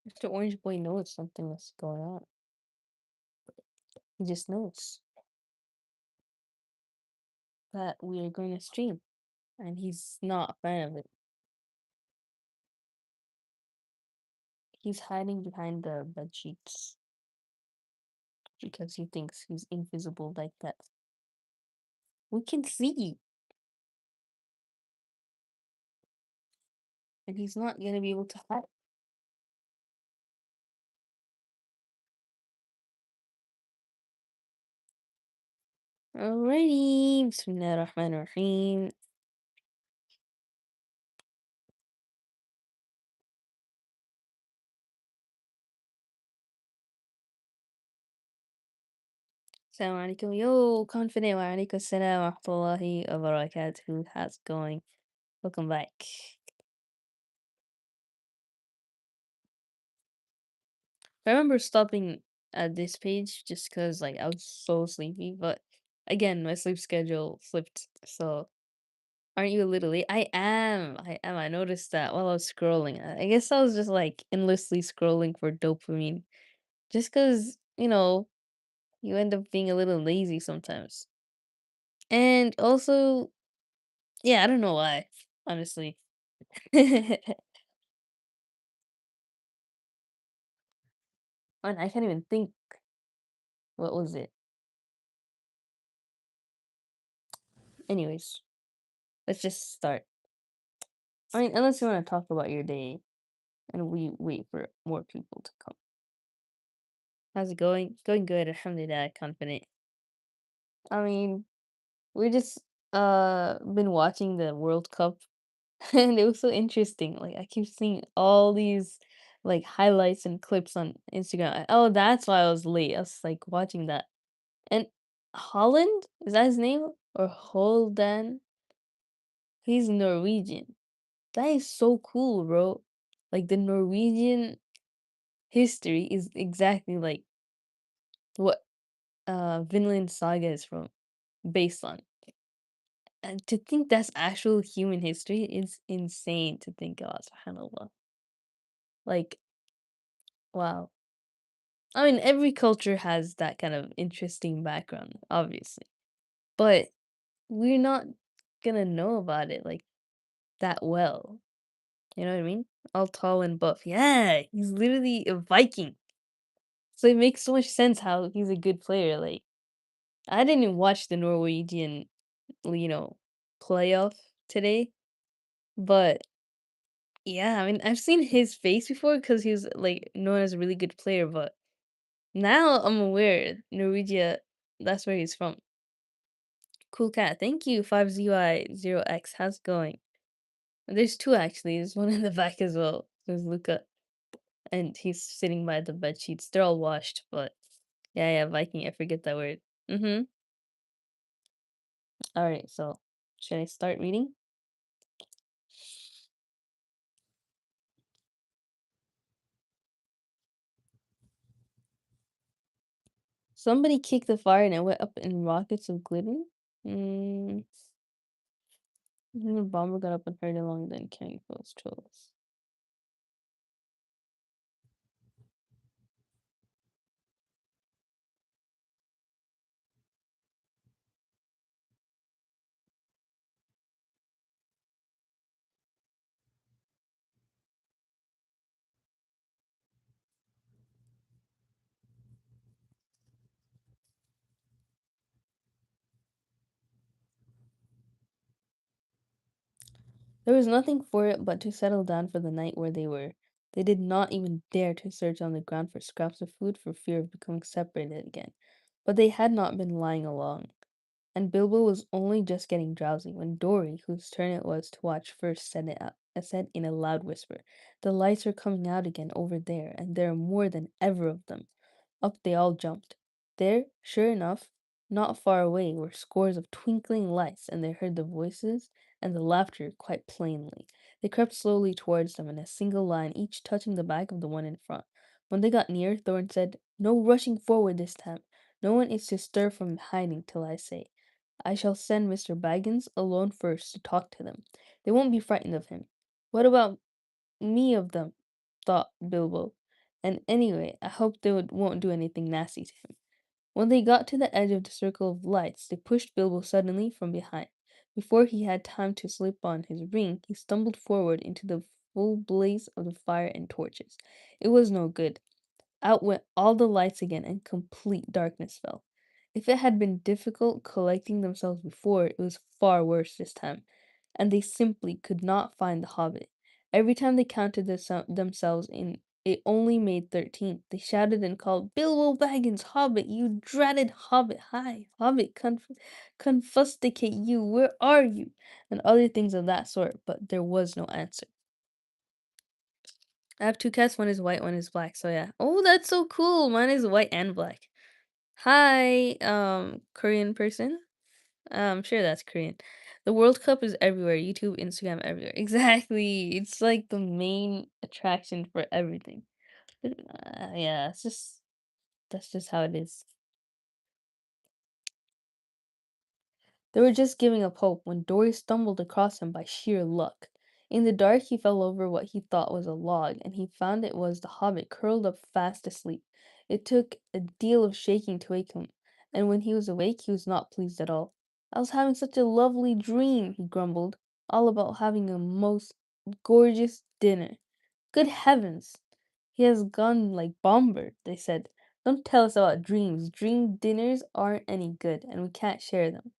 Mr. Orange Boy knows something was going on. He just knows that we are going to stream, and he's not a fan of it. He's hiding behind the bed sheets because he thinks he's invisible like that. We can see, and he's not gonna be able to hide. Alrighty, Bismillahirrahmanirrahim. Assalamu alaikum. Yo, confident. Wa alaikum assalam wa rahmatullahi wa barakatuh. How's it going? Welcome back. I remember stopping at this page just because like I was so sleepy, but again, my sleep schedule flipped. So aren't you a little late? I am. I am. I noticed that while I was scrolling. I guess I was just like endlessly scrolling for dopamine. Just because, you end up being a little lazy sometimes. And also, yeah, I don't know why, honestly. And I can't even think what was it. Anyways, let's just start. I mean, unless you want to talk about your day and we wait for more people to come. How's it going? Going good, alhamdulillah, confident. I mean, we just been watching the World Cup and it was so interesting. Like I keep seeing all these like highlights and clips on Instagram. Oh, that's why I was late. I was like watching that. And Holland, is that his name? Or Holden? He's Norwegian. That is so cool, bro. Like the Norwegian history is exactly like what Vinland Saga is from based on. And to think that's actual human history is insane to think about, subhanAllah. Like, wow. I mean, every culture has that kind of interesting background, obviously. But we're not gonna know about it like that well. You know what I mean? All tall and buff. Yeah, he's literally a Viking. So it makes so much sense how he's a good player. Like, I didn't even watch the Norwegian, you know, playoff today, but yeah, I mean, I've seen his face before because he was like known as a really good player, but now I'm aware Norwegia, that's where he's from. Cool cat. Thank you, 5ZY0X. How's it going? There's two actually. There's one in the back as well. There's Luca, and he's sitting by the bed sheets. They're all washed, but yeah, Viking. I forget that word. Mm-hmm. All right, so should I start reading? Somebody kicked the fire and it went up in rockets of glitter. Mm, the bomber got up and hurried along, then carrying those trolls. There was nothing for it but to settle down for the night where they were. They did not even dare to search on the ground for scraps of food for fear of becoming separated again. But they had not been lying along, and Bilbo was only just getting drowsy when Dory, whose turn it was to watch first, said in a loud whisper, "The lights are coming out again over there, and there are more than ever of them." Up they all jumped. There, sure enough, not far away, were scores of twinkling lights, and they heard the voices and the laughter quite plainly. They crept slowly towards them in a single line, each touching the back of the one in front. When they got near, Thorn said, "No rushing forward this time. No one is to stir from hiding till I say. I shall send Mr. Baggins alone first to talk to them. They won't be frightened of him." "What about me of them?" thought Bilbo. And anyway, I hope won't do anything nasty to him. When they got to the edge of the circle of lights, they pushed Bilbo suddenly from behind. Before he had time to slip on his ring, he stumbled forward into the full blaze of the fire and torches. It was no good. Out went all the lights again, and complete darkness fell. If it had been difficult collecting themselves before, it was far worse this time, and they simply could not find the hobbit. Every time they counted themselves in, it only made 13. They shouted and called, Bilbo Baggins, Hobbit, you dreaded Hobbit, hi, Hobbit, confusticate you, where are you? And other things of that sort, but there was no answer. I have two cats, one is white, one is black, so yeah. Oh, that's so cool! Mine is white and black. Hi, Korean person. I'm sure that's Korean. The World Cup is everywhere. YouTube, Instagram, everywhere. Exactly. It's like the main attraction for everything. Yeah, it's just that's just how it is. They were just giving up hope when Dory stumbled across him by sheer luck. In the dark, he fell over what he thought was a log, and he found it was the hobbit curled up fast asleep. It took a deal of shaking to wake him, and when he was awake, he was not pleased at all. I was having such a lovely dream, he grumbled, all about having a most gorgeous dinner. Good heavens! He has gone like Bomber, they said. Don't tell us about dreams. Dream dinners aren't any good, and we can't share them.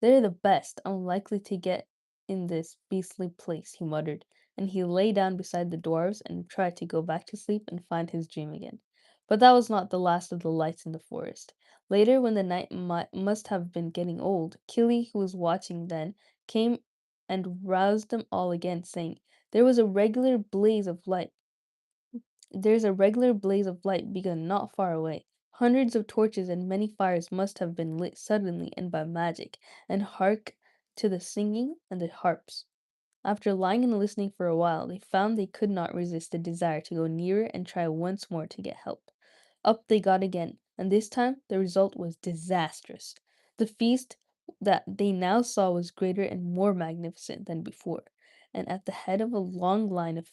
They're the best I'm likely to get in this beastly place, he muttered, and he lay down beside the dwarfs and tried to go back to sleep and find his dream again. But that was not the last of the lights in the forest. Later, when the night must have been getting old, Killy, who was watching then, came and roused them all again, saying, There's a regular blaze of light begun not far away. Hundreds of torches and many fires must have been lit suddenly and by magic, and hark to the singing and the harps. After lying and listening for a while, they found they could not resist the desire to go nearer and try once more to get help. Up they got again, and this time the result was disastrous. The feast that they now saw was greater and more magnificent than before, and at the head of a long line of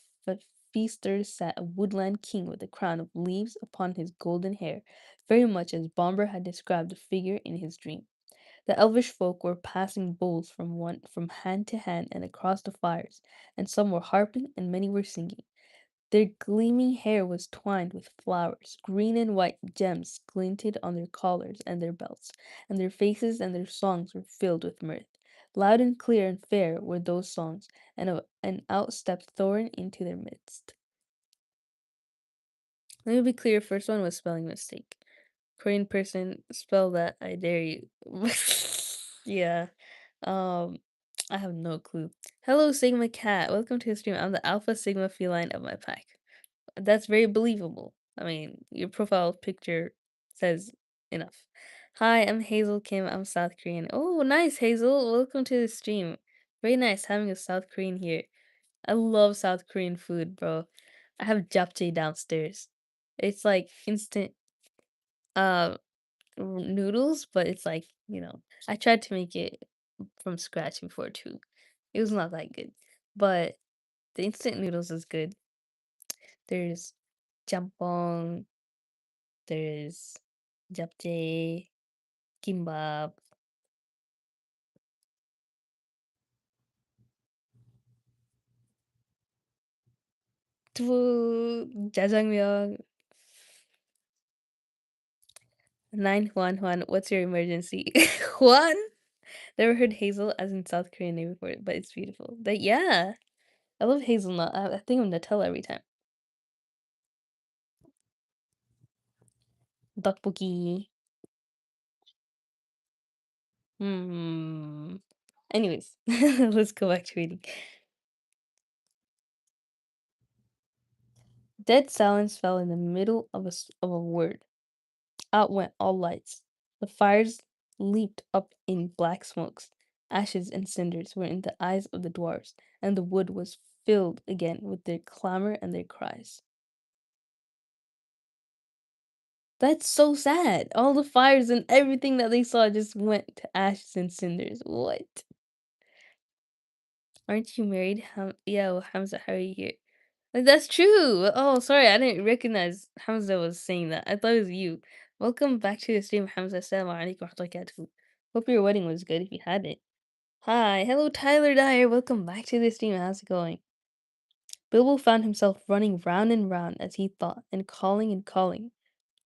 feasters sat a woodland king with a crown of leaves upon his golden hair, very much as Bomber had described the figure in his dream. The elvish folk were passing bowls from hand to hand and across the fires, and some were harping and many were singing. Their gleaming hair was twined with flowers, green and white gems glinted on their collars and their belts, and their faces and their songs were filled with mirth. Loud and clear and fair were those songs, and out stepped Thorin into their midst. Let me be clear, first one was spelling mistake. Korean person, spell that, I dare you. Yeah. Um, I have no clue. Hello, Sigma Cat. Welcome to the stream. I'm the Alpha Sigma feline of my pack. That's very believable. I mean, your profile picture says enough. Hi, I'm Hazel Kim. I'm South Korean. Oh, nice, Hazel. Welcome to the stream. Very nice having a South Korean here. I love South Korean food, bro. I have japchae downstairs. It's like instant uh noodles, but it's like, I tried to make it from scratch before too. It was not that good. But the instant noodles is good. There's jampong, there's japchae, kimbap. Jajangmyeon. 911, what's your emergency? Juan? Never heard hazel as in South Korean name before, but it's beautiful. But yeah, I love hazelnut. I think of Nutella every time. Tteokbokki. Hmm. Anyways, let's go back to reading. Dead silence fell in the middle of a word. Out went all lights. The fires leaped up in black smokes. Ashes and cinders were in the eyes of the dwarfs, and the wood was filled again with their clamor and their cries. That's so sad. All the fires and everything that they saw just went to ashes and cinders. What? Aren't you married? Yeah, well, Hamza, how are you here? Like, that's true. Oh, sorry, I didn't recognize Hamza was saying that. I thought it was you. Welcome back to the stream, Hamza. Assalamu alaikum wa rahmatullahi wa barakatuh. Hope your wedding was good if you had it. Hi, hello Tyler Dyer. Welcome back to the stream. How's it going? Bilbo found himself running round and round as he thought, and calling.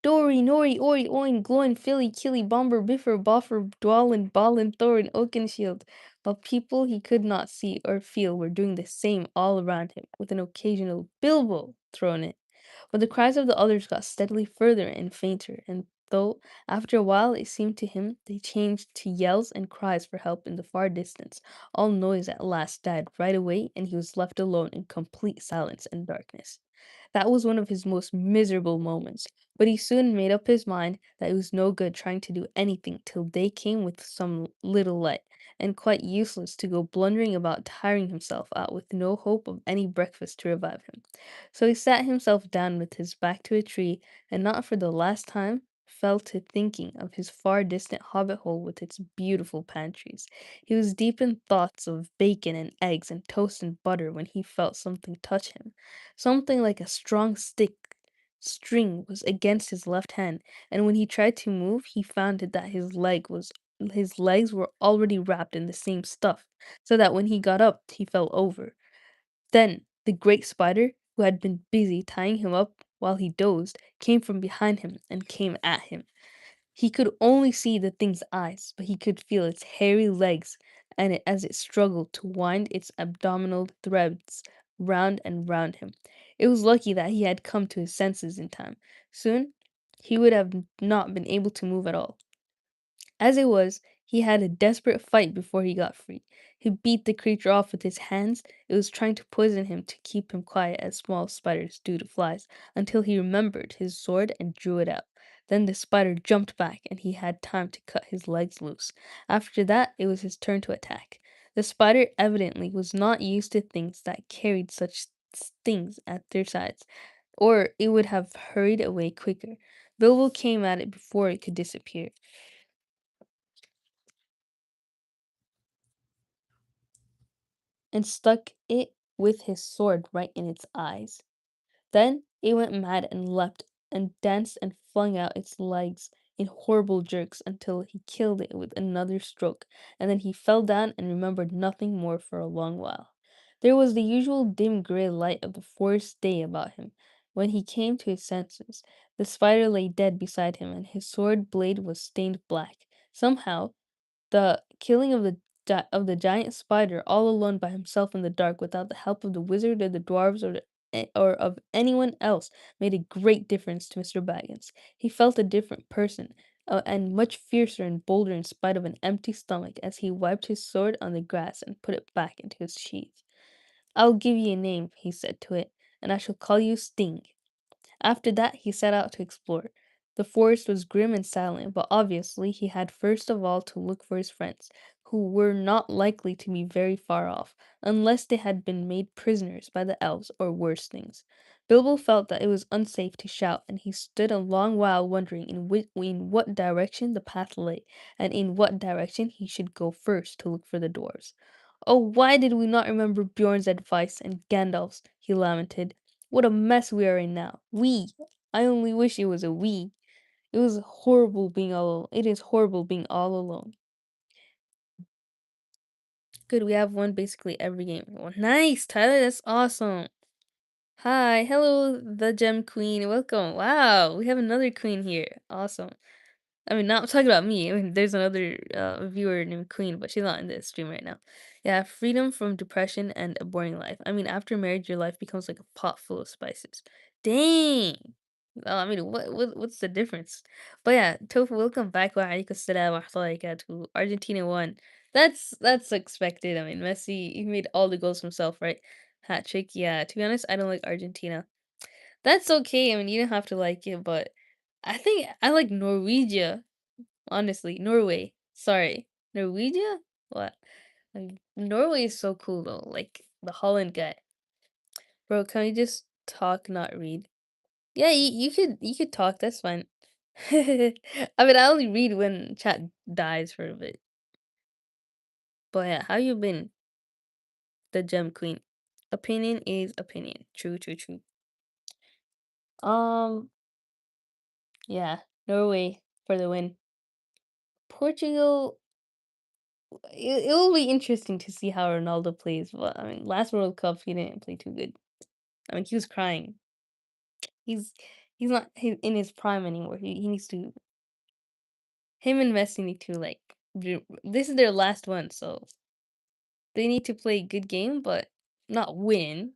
Dory, Nori, Ori, Oin, Gloin, Philly, Killy, Bomber, Biffer, Boffer, Dwalin, Ballin, Thorin, Oakenshield, while people he could not see or feel were doing the same all around him, with an occasional Bilbo thrown in. But the cries of the others got steadily further and fainter, and though after a while it seemed to him they changed to yells and cries for help in the far distance, all noise at last died right away, and he was left alone in complete silence and darkness. That was one of his most miserable moments, but he soon made up his mind that it was no good trying to do anything till day came with some little light, and quite useless to go blundering about tiring himself out with no hope of any breakfast to revive him. So he sat himself down with his back to a tree, and not for the last time fell to thinking of his far distant hobbit hole with its beautiful pantries. He was deep in thoughts of bacon and eggs and toast and butter when he felt something touch him. Something like a strong stick string was against his left hand, and when he tried to move, he found that his legs were already wrapped in the same stuff, so that when he got up, he fell over. Then the great spider, who had been busy tying him up while he dozed, came from behind him and came at him. He could only see the thing's eyes, but he could feel its hairy legs as it struggled to wind its abdominal threads round and round him. It was lucky that he had come to his senses in time. Soon he would have not been able to move at all. As it was, he had a desperate fight before he got free. He beat the creature off with his hands. It was trying to poison him to keep him quiet, as small spiders do to flies, until he remembered his sword and drew it out. Then the spider jumped back, and he had time to cut his legs loose. After that, it was his turn to attack. The spider evidently was not used to things that carried such stings at their sides, or it would have hurried away quicker. Bilbo came at it before it could disappear, and stuck it with his sword right in its eyes. Then it went mad and leapt and danced and flung out its legs in horrible jerks until he killed it with another stroke, and then he fell down and remembered nothing more for a long while. There was the usual dim gray light of the forest day about him. When he came to his senses, the spider lay dead beside him, and his sword blade was stained black. Somehow, the killing of the giant spider all alone by himself in the dark without the help of the wizard or the dwarves or of anyone else made a great difference to Mr. Baggins. He felt a different person, and much fiercer and bolder in spite of an empty stomach as he wiped his sword on the grass and put it back into its sheath. "I'll give you a name," he said to it, "and I shall call you Sting." After that, he set out to explore. The forest was grim and silent, but obviously he had first of all to look for his friends, who were not likely to be very far off, unless they had been made prisoners by the elves or worse things. Bilbo felt that it was unsafe to shout, and he stood a long while wondering in what direction the path lay, and in what direction he should go first to look for the dwarves. "Oh, why did we not remember Bjorn's advice and Gandalf's?" he lamented. "What a mess we are in now. We! I only wish it was a we. It is horrible being all alone." Good, we have one basically every game. Well, nice, Tyler, that's awesome. Hi, hello, the Gem Queen. Welcome. Wow, we have another queen here. Awesome. I mean, not talking about me. I mean, there's another viewer named Queen, but she's not in this stream right now. Yeah, freedom from depression and a boring life. I mean, after marriage, your life becomes like a pot full of spices. Dang. I mean, what's the difference? But yeah, Tofu, welcome back. Wa alaikum assalam wa rahmatullahi wa barakatuh. Argentina won. That's expected. I mean, Messi, he made all the goals himself, right? Hat trick. Yeah, to be honest, I don't like Argentina. That's okay. I mean, you don't have to like it, but I think I like Norwegia. Honestly, Norway. Sorry. Norwegia? What? Like, Norway is so cool though. Like the Holland guy. Bro, can we just talk, not read? Yeah, you could talk, that's fine. I mean, I only read when chat dies for a bit. But yeah, how you been, the Gem Queen? Opinion is opinion. True, true, true. Um, yeah, Norway for the win. Portugal, it will be interesting to see how Ronaldo plays. But I mean, last World Cup he didn't play too good. I mean, he was crying. He's he's not in his prime anymore. He needs to him and Messi need to like this is their last one, so they need to play a good game, but not win.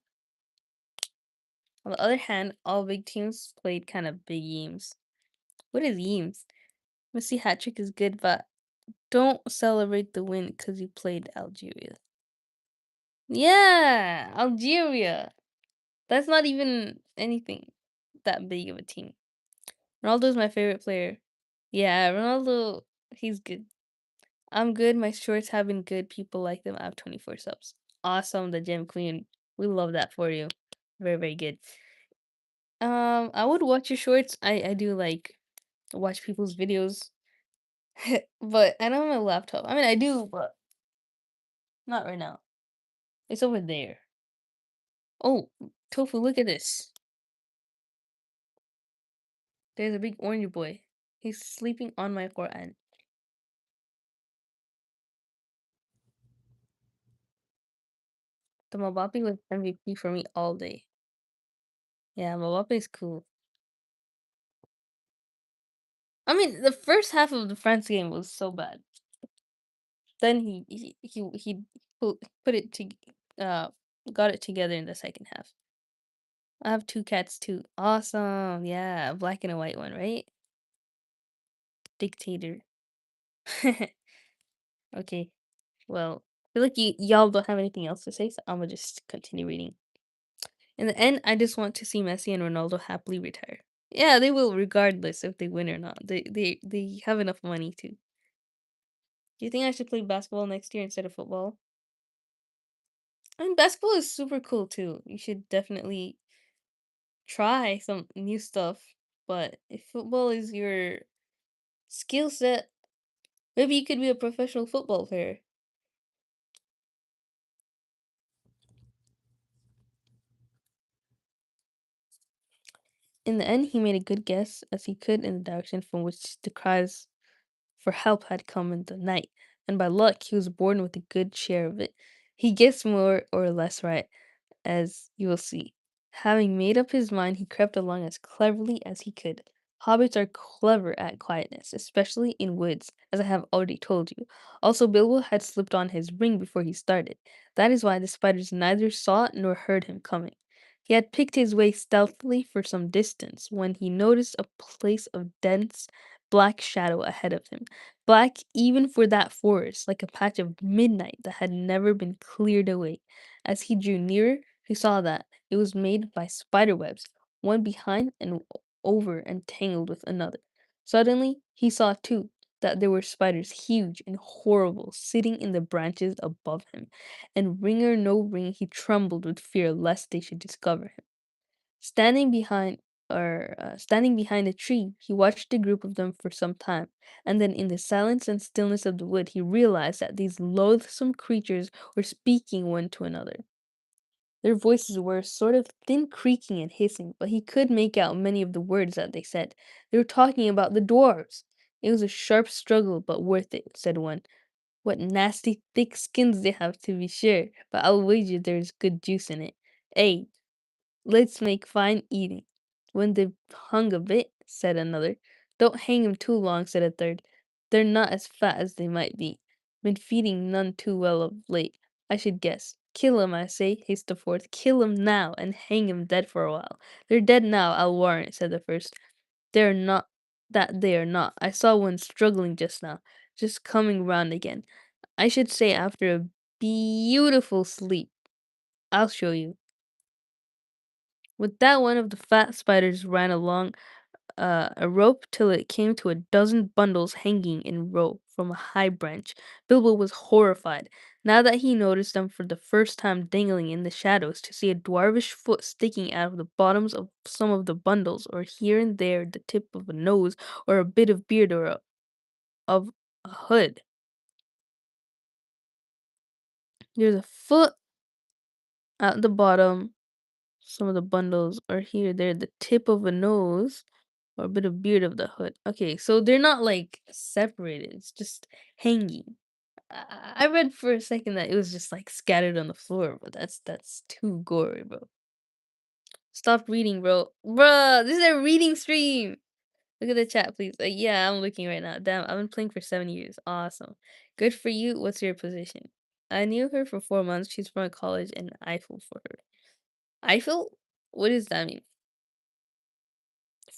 On the other hand, all big teams played kind of big games. What is games? Messi hat trick is good, but don't celebrate the win because you played Algeria. Yeah, Algeria. That's not even anything that big of a team. Ronaldo's my favorite player. Yeah, Ronaldo, he's good. I'm good. My shorts have been good. People like them. I have 24 subs. Awesome, the gym queen. We love that for you. Very, very good. I would watch your shorts. I do like watch people's videos, but I don't have a laptop. I mean, I do, but not right now. It's over there. Oh, Tofu, look at this. There's a big orange boy. He's sleeping on my Quran. The Mbappe was MVP for me all day. Yeah, Mbappe is cool. I mean, the first half of the France game was so bad. Then he put it to uh got it together in the second half. I have two cats too. Awesome. Yeah, a black and a white one, right? Dictator. Okay. Well, I feel like y'all don't have anything else to say, so I'm gonna just continue reading. In the end, I just want to see Messi and Ronaldo happily retire. Yeah, they will regardless if they win or not. They have enough money to. Do you think I should play basketball next year instead of football? I mean, basketball is super cool too. You should definitely try some new stuff. But if football is your skill set, maybe you could be a professional football player. In the end, he made a good guess as he could in the direction from which the cries for help had come in the night, and by luck he was born with a good share of it. He guessed more or less right, as you will see. Having made up his mind, he crept along as cleverly as he could. Hobbits are clever at quietness, especially in woods, as I have already told you. Also, Bilbo had slipped on his ring before he started. That is why the spiders neither saw nor heard him coming. He had picked his way stealthily for some distance when he noticed a place of dense black shadow ahead of him. Black even for that forest, like a patch of midnight that had never been cleared away. As he drew nearer, he saw that it was made by spider webs, one behind and over and tangled with another. Suddenly, he saw too that there were spiders huge and horrible sitting in the branches above him, and ring or no ring, he trembled with fear lest they should discover him. Standing behind standing behind a tree, he watched the group of them for some time, and then in the silence and stillness of the wood, he realized that these loathsome creatures were speaking one to another. Their voices were sort of thin creaking and hissing, but he could make out many of the words that they said. They were talking about the dwarves. It was a sharp struggle, but worth it, said one. What nasty thick skins they have, to be sure, but I'll wager there's good juice in it. Eh, let's make fine eating. When they've hung a bit, said another. Don't hang 'em too long, said a third. They're not as fat as they might be. Been feeding none too well of late, I should guess. Kill 'em, I say, hissed the fourth. Kill 'em now, and hang 'em dead for a while. They're dead now, I'll warrant, said the first. They're not, that they are not. I saw one struggling just now, just coming round again. I should say after a beautiful sleep. I'll show you. With that, one of the fat spiders ran along a rope till it came to a dozen bundles hanging in a row from a high branch. Bilbo was horrified, now that he noticed them for the first time dangling in the shadows, to see a dwarfish foot sticking out of the bottoms of some of the bundles, or here and there the tip of a nose, or a bit of beard, of a hood. There's a foot At the bottom, some of the bundles are here. They're the tip of a nose or a bit of beard of the hood. Okay, so they're not like separated. It's just hanging. I read for a second that it was just like scattered on the floor, but that's too gory, bro. Stop reading, bro. Bruh, this is a reading stream. Look at the chat, please. Yeah, I'm looking right now. Damn, I've been playing for 7 years. Awesome. Good for you. What's your position? I knew her for 4 months. She's from college and Eiffel for her. Eiffel? What does that mean?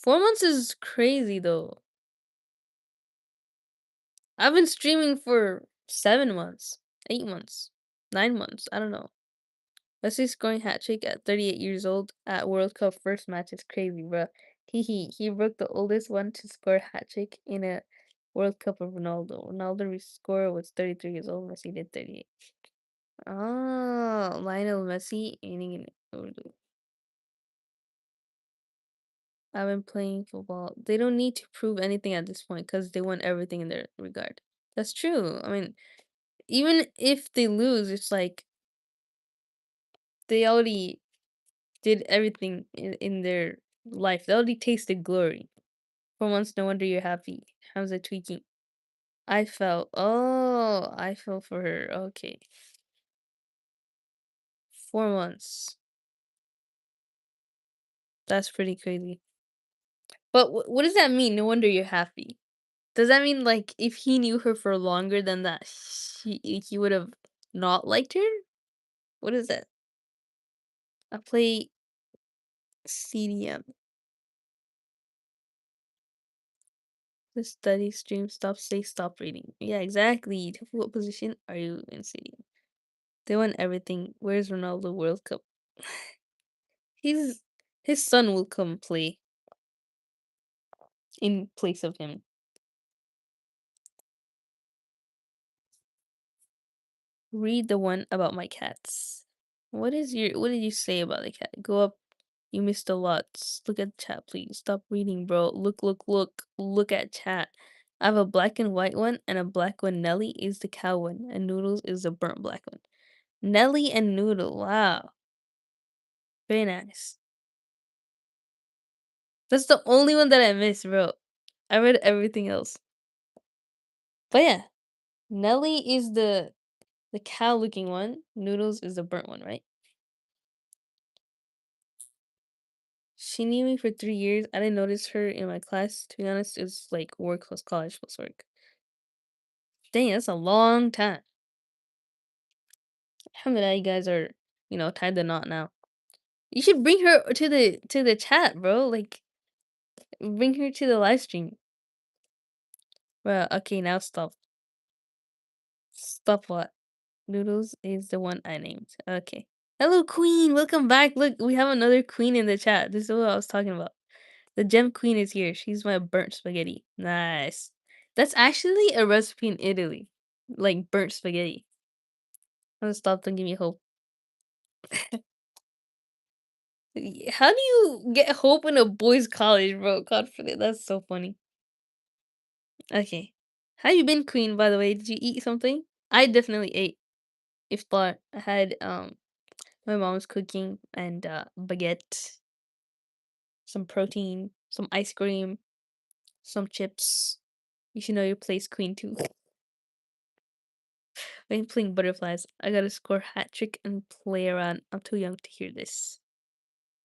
4 months is crazy though. I've been streaming for 7 months, 8 months, 9 months. I don't know. Messi scoring hat trick at 38 years old at World Cup first match is crazy, bro. He broke the oldest one to score a hat trick in a World Cup of Ronaldo. Ronaldo's score was 33 years old. Messi did 38. Oh, Lionel Messi aiming in Urdu. I've been playing football. They don't need to prove anything at this point because they won everything in their regard. That's true. I mean, even if they lose, it's like they already did everything in their life. They already tasted glory. For once, no wonder you're happy. Hamza tweaking. I fell. Oh, I fell for her. Okay. 4 months. That's pretty crazy. But what does that mean? No wonder you're happy. Does that mean like if he knew her for longer than that, he would have not liked her? What is that? I play CDM. The study stream stop reading. Yeah, exactly. What position are you in CDM? They won everything. Where's Ronaldo World Cup? He's his son will come play in place of him. Read the one about my cats. What did you say about the cat? Go up. You missed a lot. Look at chat, please. Stop reading, bro. Look at chat. I have a black and white one and a black one. Nelly is the cow one and Noodles is the burnt black one. Nelly and Noodle. Wow. Very nice. That's the only one that I missed, bro. I read everything else. But yeah, Nelly is the cow looking one. Noodles is the burnt one, right? She knew me for 3 years. I didn't notice her in my class. To be honest, it was like work plus college plus work. Dang, that's a long time. Alhamdulillah, you guys are, tied the knot now. You should bring her to the chat, bro. Like, bring her to the live stream. Well, okay, now stop. Stop what? Noodles is the one I named. Okay. Hello, Queen. Welcome back. Look, we have another queen in the chat. This is what I was talking about. The gem queen is here. She's my burnt spaghetti. Nice. That's actually a recipe in Italy. Like burnt spaghetti. I'm gonna stop. Don't give me hope. How do you get hope in a boys' college, bro? God forbid. That's so funny. Okay. How you been, Queen, by the way? Did you eat something? I definitely ate. Iftar. I had my mom's cooking and baguette, some protein, some ice cream, some chips. You should know your place, Queen, too. I'm playing butterflies. I gotta score hat trick and play around. I'm too young to hear this.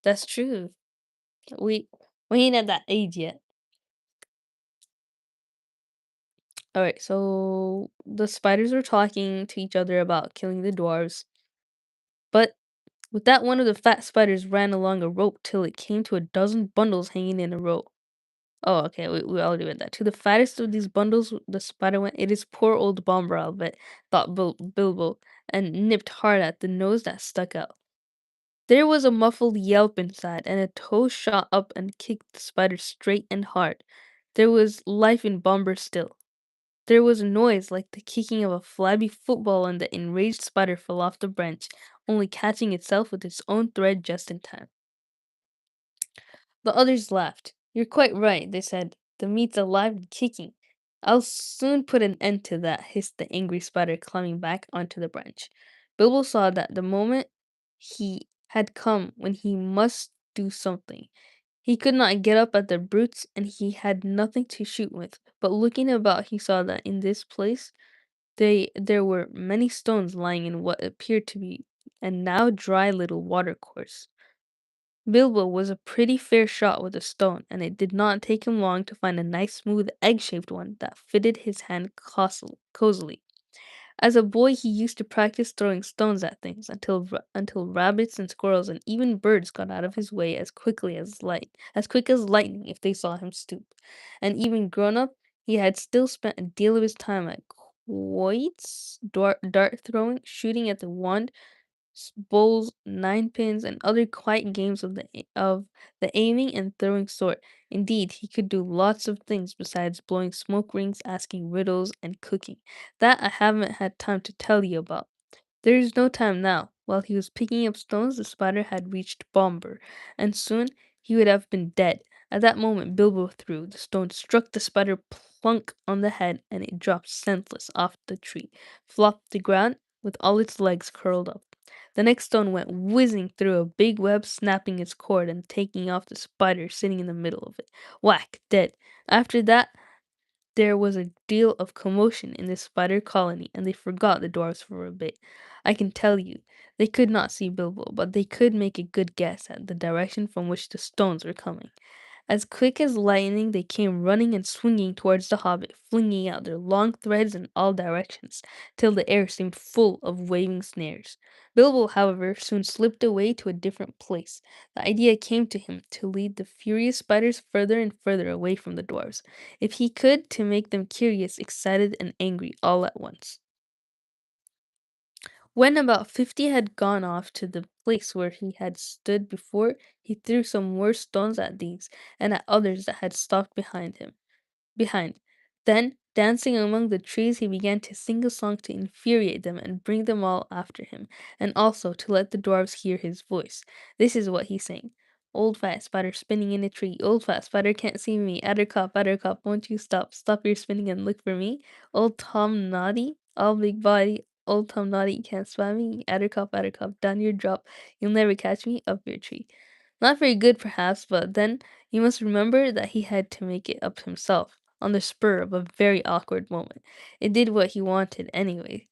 That's true. We we ain't at that age yet. Alright, so the spiders were talking to each other about killing the dwarves. But with that, one of the fat spiders ran along a rope till it came to a dozen bundles hanging in a row. Oh, okay, we already read that. To the fattest of these bundles, the spider went. It is poor old Bombral, but thought Bilbo, and nipped hard at the nose that stuck out. There was a muffled yelp inside, and a toe shot up and kicked the spider straight and hard. There was life in Bomber still. There was a noise like the kicking of a flabby football, and the enraged spider fell off the branch, only catching itself with its own thread just in time. The others laughed. You're quite right, they said. The meat's alive and kicking. I'll soon put an end to that, hissed the angry spider, climbing back onto the branch. Bilbo saw that the moment he had come when he must do something. He could not get up at the brutes, and he had nothing to shoot with. But looking about, he saw that in this place there were many stones lying in what appeared to be a now dry little watercourse. Bilbo was a pretty fair shot with a stone, and it did not take him long to find a nice smooth egg-shaped one that fitted his hand cozily. As a boy, he used to practice throwing stones at things until rabbits and squirrels and even birds got out of his way as quick as lightning if they saw him stoop. And even grown up, he had still spent a deal of his time at quoits, dart throwing, shooting at the wand, bowls, nine pins, and other quiet games of the aiming and throwing sort. Indeed, he could do lots of things besides blowing smoke rings, asking riddles, and cooking. That I haven't had time to tell you about. There is no time now. While he was picking up stones, the spider had reached Bomber, and soon he would have been dead. At that moment, Bilbo threw. The stone struck the spider plunk on the head, and it dropped senseless off the tree, flopped to the ground with all its legs curled up. The next stone went whizzing through a big web, snapping its cord and taking off the spider sitting in the middle of it. Whack! Dead. After that, there was a deal of commotion in the spider colony, and they forgot the dwarfs for a bit. I can tell you, they could not see Bilbo, but they could make a good guess at the direction from which the stones were coming. As quick as lightning, they came running and swinging towards the hobbit, flinging out their long threads in all directions, till the air seemed full of waving snares. Bilbo, however, soon slipped away to a different place. The idea came to him to lead the furious spiders further and further away from the dwarfs, if he could, to make them curious, excited, and angry all at once. When about 50 had gone off to the place where he had stood before, he threw some more stones at these, and at others that had stopped behind. Then, dancing among the trees, he began to sing a song to infuriate them and bring them all after him, and also to let the dwarfs hear his voice. This is what he sang. Old fat spider spinning in a tree. Old fat spider can't see me. Buttercup, won't you stop? Stop your spinning and look for me. Old Tom Noddy, all big body. Old Tom Noddy can't spot me. Buttercup, down your drop. You'll never catch me up your tree. Not very good, perhaps, but then you must remember that he had to make it up himself on the spur of a very awkward moment. It did what he wanted anyway.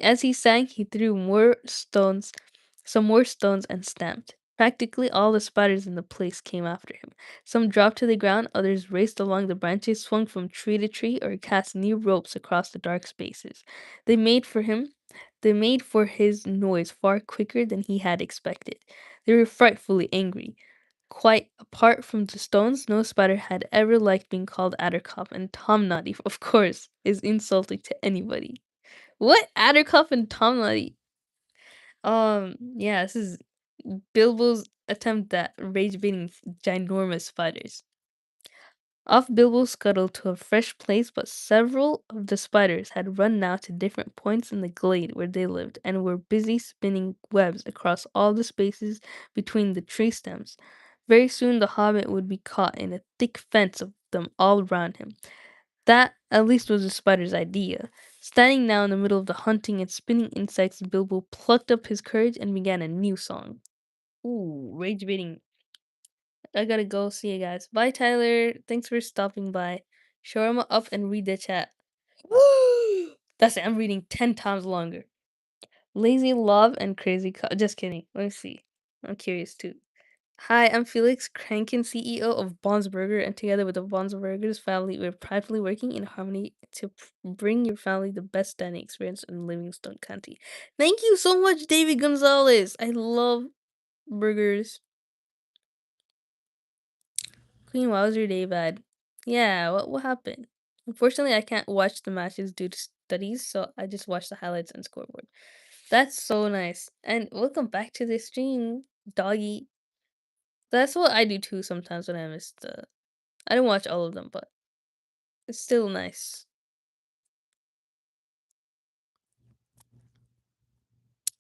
As he sang, he threw some more stones, and stamped. Practically all the spiders in the place came after him. Some dropped to the ground, others raced along the branches, swung from tree to tree, or cast new ropes across the dark spaces. They made for him they made for his noise far quicker than he had expected. They were frightfully angry. Quite apart from the stones, no spider had ever liked being called Attercop, and Tom Noddy, of course, is insulting to anybody. What? Attercop and Tom Noddy? Yeah, this is Bilbo's attempt at rage baiting ginormous spiders. Off Bilbo scuttled to a fresh place, but several of the spiders had run now to different points in the glade where they lived, and were busy spinning webs across all the spaces between the tree stems. Very soon the hobbit would be caught in a thick fence of them all round him. That, at least, was the spider's idea. Standing now in the middle of the hunting and spinning insects, Bilbo plucked up his courage and began a new song. Ooh, rage baiting. I gotta go. See you guys. Bye, Tyler. Thanks for stopping by. Shawarma up and read the chat. That's it. I'm reading 10 times longer. Lazy Love and Crazy Just kidding. Let me see. I'm curious too. Hi, I'm Felix Kranken, CEO of Bon's Burger, and together with the Bon's Burgers family, we're proudly working in harmony to bring your family the best dining experience in Livingston County. Thank you so much, David Gonzalez. I love burgers. Queen, why was your day bad? Yeah, what happened? Unfortunately, I can't watch the matches due to studies, so I just watch the highlights and scoreboard. That's so nice. And welcome back to the stream, doggy. That's what I do too sometimes when I miss the. I don't watch all of them, but it's still nice.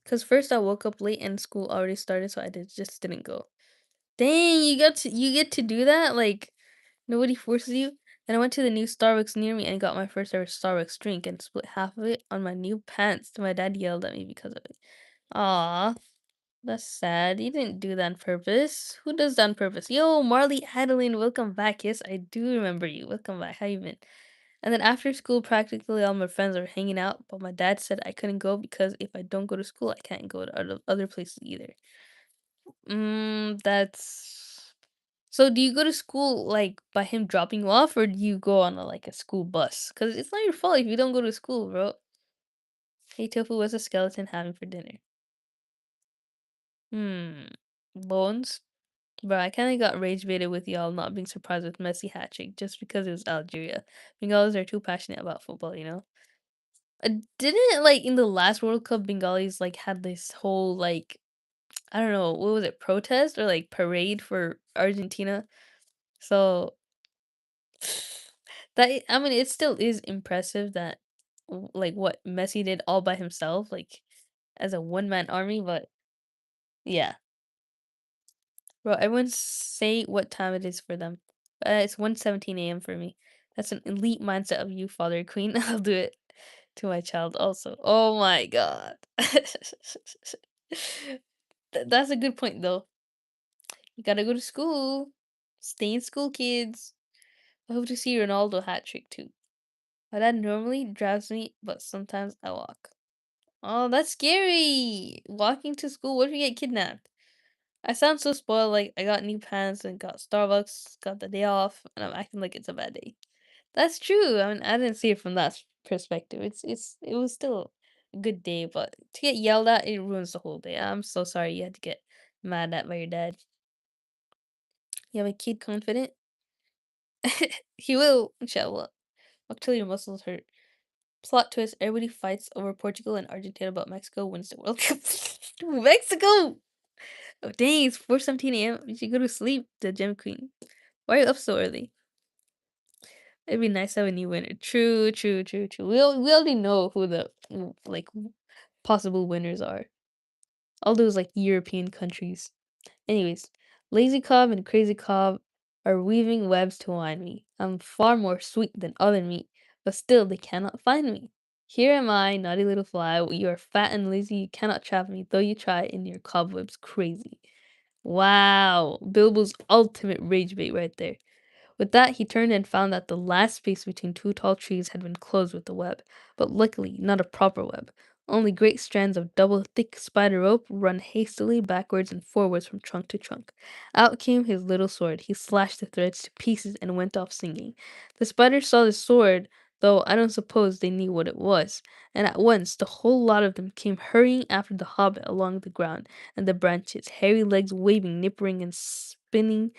Cause first I woke up late and school already started, so just didn't go. Dang, you get to do that? Like nobody forces you? Then I went to the new Starbucks near me and got my first ever Starbucks drink and split half of it on my new pants. My dad yelled at me because of it. Aw. That's sad. You didn't do that on purpose. Who does that on purpose? Yo, Marley Adeline, welcome back. Yes, I do remember you. Welcome back. How you been? And then after school, practically all my friends were hanging out, but my dad said I couldn't go because if I don't go to school, I can't go to other places either. That's so. Do you go to school like by him dropping you off, or do you go on like a school bus? Because it's not your fault if you don't go to school, bro. Hey, Tofu, what's a skeleton having for dinner? Hmm, bones. Bro, I kinda got rage baited with y'all not being surprised with Messi hat trick just because it was Algeria. Bengalis are too passionate about football, you know? Didn't like in the last World Cup, Bengalis like had this whole like I don't know, what was it, protest or like parade for Argentina? So I mean, it still is impressive that like what Messi did all by himself, like as a one man army, but yeah. Bro, everyone say what time it is for them. It's 1:17 a.m. for me. That's an elite mindset of you, Father Queen. I'll do it to my child also. Oh my god. That's a good point though. You gotta go to school. Stay in school, kids. I hope to see Ronaldo hat trick too. My dad normally drives me, but sometimes I walk. Oh, that's scary. Walking to school. What if you get kidnapped? I sound so spoiled, like I got new pants and got Starbucks, got the day off, and I'm acting like it's a bad day. That's true. I mean, I didn't see it from that perspective. It was still a good day, but to get yelled at, it ruins the whole day. I'm so sorry you had to get mad at by your dad. You have a kid confident? He will, inshallah. Walk till your muscles hurt. Plot twist, everybody fights over Portugal and Argentina, but Mexico wins the World Cup. Mexico! Oh dang, it's 4:17 a.m. You should go to sleep, the Gem Queen. Why are you up so early? It'd be nice to have a new winner. True, true, true, true. We already know who the possible winners are. All those like European countries. Anyways, Lazy Cobb and Crazy Cobb are weaving webs to wind me. I'm far more sweet than other meat, but still they cannot find me. Here am I, naughty little fly. You are fat and lazy, you cannot trap me, though you try in your cobwebs crazy. Wow, Bilbo's ultimate rage bait right there. With that, he turned and found that the last space between two tall trees had been closed with a web, but luckily not a proper web. Only great strands of double thick spider rope run hastily backwards and forwards from trunk to trunk. Out came his little sword. He slashed the threads to pieces and went off singing. The spiders saw the sword, though I don't suppose they knew what it was, and at once the whole lot of them came hurrying after the hobbit along the ground and the branches, hairy legs waving, nippering and spinning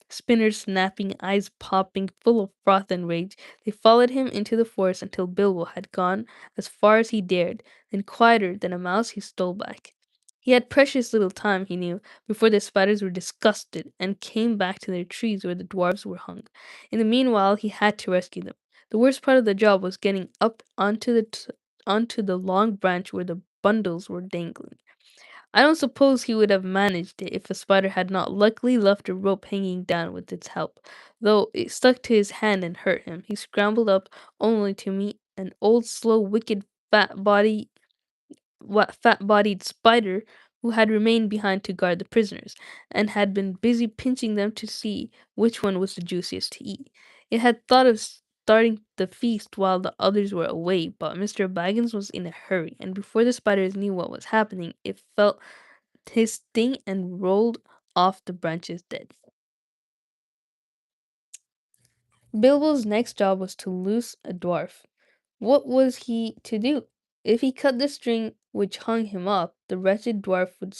Spinners snapping, eyes popping, full of froth and rage, they followed him into the forest until Bilbo had gone as far as he dared. Then, quieter than a mouse, he stole back. He had precious little time, he knew, before the spiders were disgusted and came back to their trees where the dwarfs were hung. In the meanwhile, he had to rescue them. The worst part of the job was getting up onto the long branch where the bundles were dangling. I don't suppose he would have managed it if a spider had not luckily left a rope hanging down with its help, though it stuck to his hand and hurt him. He scrambled up only to meet an old, slow, wicked, fat body fat-bodied spider who had remained behind to guard the prisoners, and had been busy pinching them to see which one was the juiciest to eat. It had thought of starting the feast while the others were away, but Mr. Baggins was in a hurry, and before the spiders knew what was happening, it felt his sting and rolled off the branches dead. Bilbo's next job was to loose a dwarf. What was he to do? If he cut the string which hung him up, the wretched dwarf would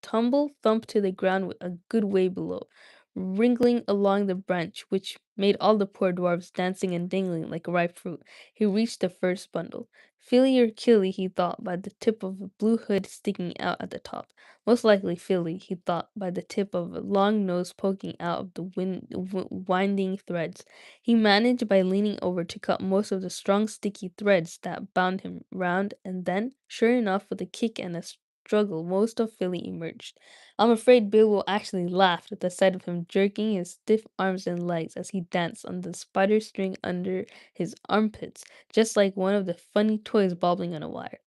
tumble thump to the ground a good way below, wriggling along the branch, which made all the poor dwarfs dancing and dangling like ripe fruit. He reached the first bundle. Philly or Killy, he thought, by the tip of a blue hood sticking out at the top. Most likely Philly, he thought, by the tip of a long nose poking out of the winding threads. He managed by leaning over to cut most of the strong sticky threads that bound him round, and then, sure enough, with a kick and a struggle, most of Philly emerged. I'm afraid Bill will actually laugh at the sight of him jerking his stiff arms and legs as he danced on the spider string under his armpits, just like one of the funny toys bobbling on a wire.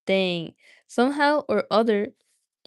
Dang. Somehow or other,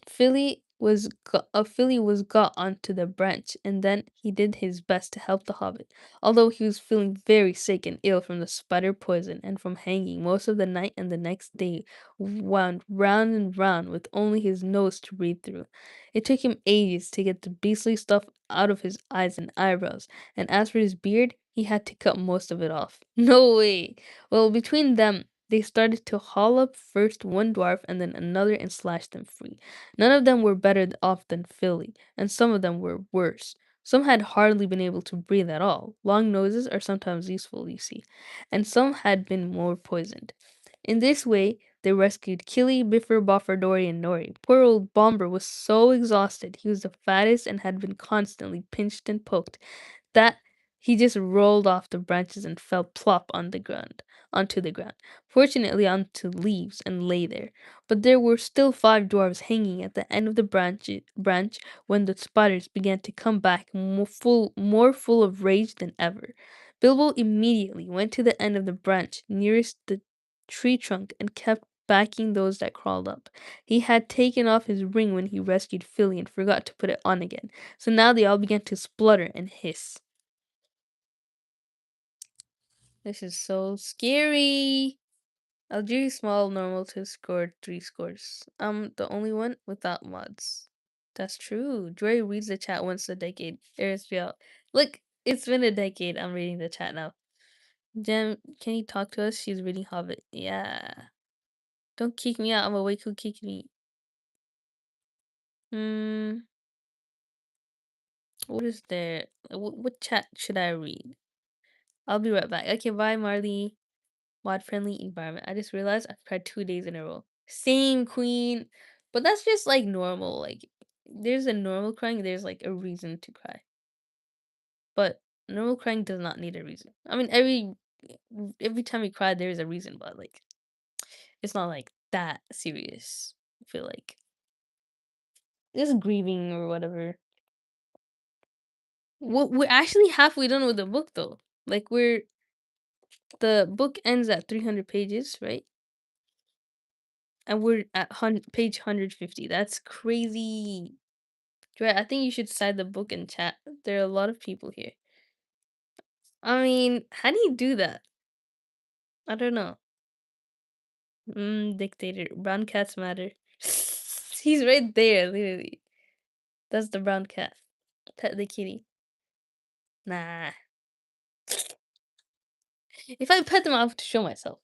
Philly was got onto the branch, and then he did his best to help the hobbit, although he was feeling very sick and ill from the spider poison and from hanging most of the night and the next day wound round and round with only his nose to breathe through. It took him ages to get the beastly stuff out of his eyes and eyebrows, and as for his beard, he had to cut most of it off. No way! Well, between them, they started to haul up first one dwarf and then another and slash them free. None of them were better off than Philly, and some of them were worse. Some had hardly been able to breathe at all. Long noses are sometimes useful, you see, and some had been more poisoned. In this way, they rescued Killy, Biffer, Boffer, Dory, and Nori. Poor old Bomber was so exhausted. He was the fattest and had been constantly pinched and poked that he just rolled off the branches and fell plop onto the ground. Fortunately, onto leaves and lay there. But there were still 5 dwarves hanging at the end of the branch when the spiders began to come back more full of rage than ever. Bilbo immediately went to the end of the branch nearest the tree trunk and kept backing those that crawled up. He had taken off his ring when he rescued Philly and forgot to put it on again. So now they all began to splutter and hiss. This is so scary. Algeria small normal to score 3 scores. I'm the only one without mods. That's true. Joy reads the chat once a decade. Arisfiel. Look, it's been a decade. I'm reading the chat now. Jem, can you talk to us? She's reading Hobbit. Yeah. Don't kick me out. I'm awake. Who kicked me? Hmm. What is there? What chat should I read? I'll be right back. Okay, bye, Marley. Mod friendly environment. I just realized I've cried 2 days in a row. Same queen. But that's just like normal. Like there's a normal crying, there's like a reason to cry. But normal crying does not need a reason. I mean every time you cry there's a reason, but like it's not like that serious. I feel like just grieving or whatever. We're actually halfway done with the book though. Like the book ends at 300 pages, right? And we're at page 150. That's crazy. Right, I think you should cite the book in chat. There are a lot of people here. I mean, how do you do that? I don't know. Dictator. Brown cats matter. He's right there, literally. That's the brown cat. Pet the kitty. Nah. If I pet them, I'll have to show myself.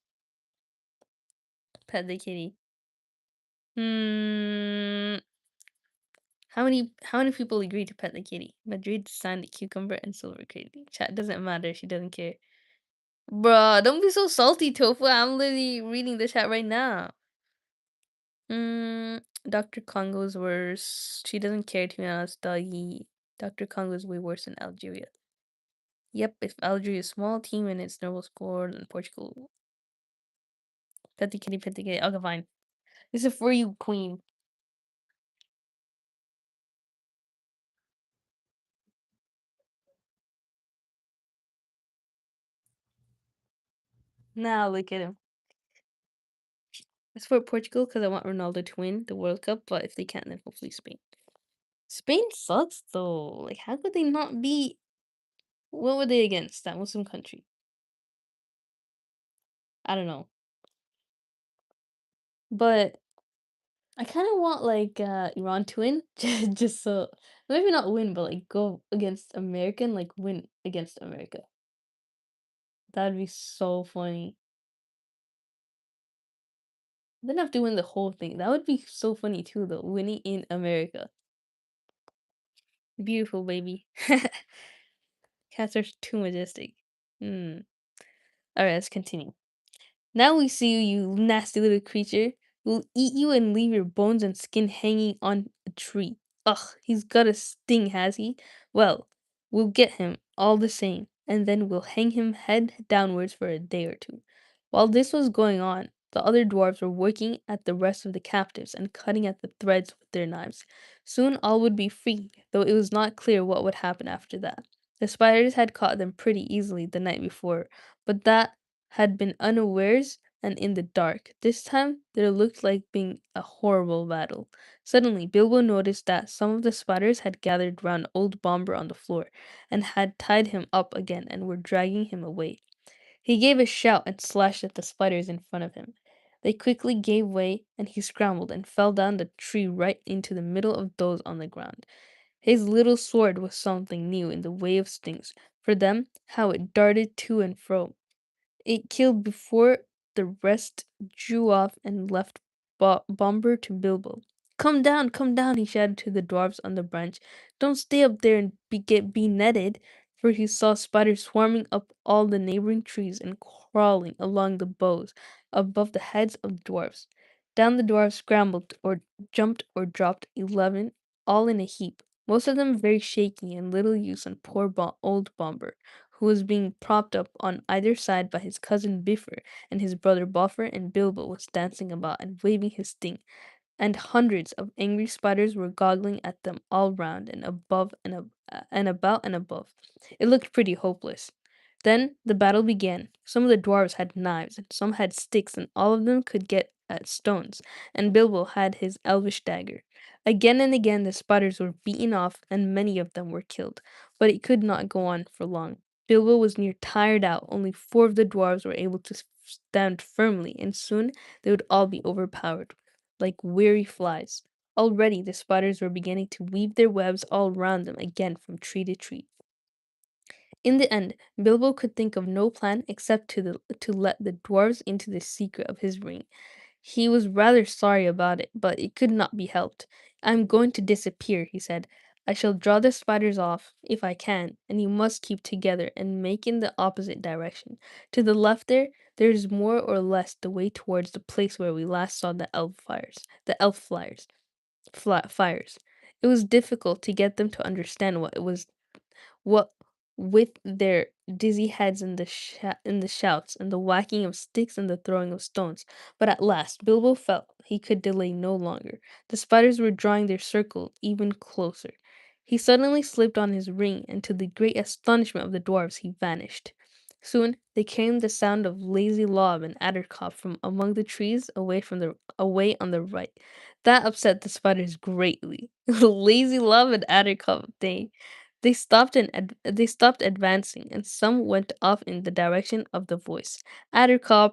Pet the kitty. Hmm. How many people agree to pet the kitty? Madrid, Sand, Cucumber, and Silver Kitty. Chat doesn't matter. She doesn't care. Bruh, don't be so salty, Tofu. I'm literally reading the chat right now. Dr. Congo's worse. She doesn't care, to be honest, doggy. Dr. Congo's way worse than Algeria. Yep, if Algeria is a small team and it's normal score, then Portugal. Petty kitty, petty kitty. Okay, fine. This is for you, queen. Now look at him. It's for Portugal because I want Ronaldo to win the World Cup, but if they can't, then hopefully Spain. Spain sucks though. Like, how could they not be? What were they against? That Muslim country? I don't know. But I kind of want like Iran to win, just so maybe not win, but like go against America and like win against America. That'd be so funny. Then have to win the whole thing. That would be so funny too, though. Winning in America. Beautiful, baby. Cats are too majestic. Hmm. All right, let's continue. Now we see you, you nasty little creature. We'll eat you and leave your bones and skin hanging on a tree. Ugh, he's got a sting, has he? Well, we'll get him all the same, and then we'll hang him head downwards for a day or two. While this was going on, the other dwarfs were working at the rest of the captives and cutting at the threads with their knives. Soon all would be free, though it was not clear what would happen after that. The spiders had caught them pretty easily the night before, but that had been unawares and in the dark. This time, there looked like being a horrible battle. Suddenly, Bilbo noticed that some of the spiders had gathered round old Bomber on the floor and had tied him up again and were dragging him away. He gave a shout and slashed at the spiders in front of him. They quickly gave way, and he scrambled and fell down the tree right into the middle of those on the ground. His little sword was something new in the way of stings. For them, how it darted to and fro. It killed before the rest drew off and left Bomber to Bilbo. Come down, he shouted to the dwarfs on the branch. Don't stay up there and be netted, for he saw spiders swarming up all the neighboring trees and crawling along the boughs above the heads of the dwarfs. Down the dwarfs scrambled or jumped or dropped 11, all in a heap, most of them very shaky and little use on poor old Bomber, who was being propped up on either side by his cousin Biffer, and his brother Boffer, and Bilbo was dancing about and waving his sting, and hundreds of angry spiders were goggling at them all round and above and about and above. It looked pretty hopeless. Then the battle began. Some of the dwarves had knives, and some had sticks, and all of them could get at stones, and Bilbo had his elvish dagger. Again and again the spiders were beaten off, and many of them were killed, but it could not go on for long. Bilbo was near tired out. Only four of the dwarves were able to stand firmly, and soon they would all be overpowered like weary flies. Already the spiders were beginning to weave their webs all round them again from tree to tree. In the end, Bilbo could think of no plan except to let the dwarves into the secret of his ring. He was rather sorry about it, but it could not be helped. I'm going to disappear, he said. I shall draw the spiders off, if I can, and you must keep together and make in the opposite direction. To the left there is more or less the way towards the place where we last saw the fires. It was difficult to get them to understand what with their dizzy heads and the shouts and the whacking of sticks and the throwing of stones. But at last Bilbo felt he could delay no longer. The spiders were drawing their circle even closer. He suddenly slipped on his ring, and to the great astonishment of the dwarfs, he vanished. Soon there came the sound of lazy Lob and Addercop from among the trees away on the right. That upset the spiders greatly. Lazy Lob and Addercop, they stopped advancing, and some went off in the direction of the voice. Addercop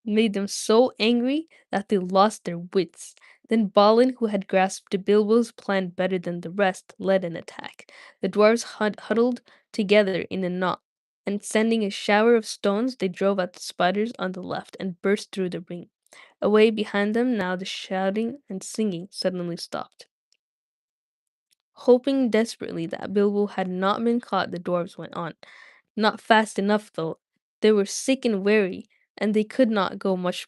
made them so angry that they lost their wits. Then Balin, who had grasped Bilbo's plan better than the rest, led an attack. The dwarves huddled together in a knot, and sending a shower of stones, they drove at the spiders on the left and burst through the ring. Away behind them now the shouting and singing suddenly stopped. Hoping desperately that Bilbo had not been caught, the dwarfs went on. Not fast enough, though. They were sick and weary, and they could not go much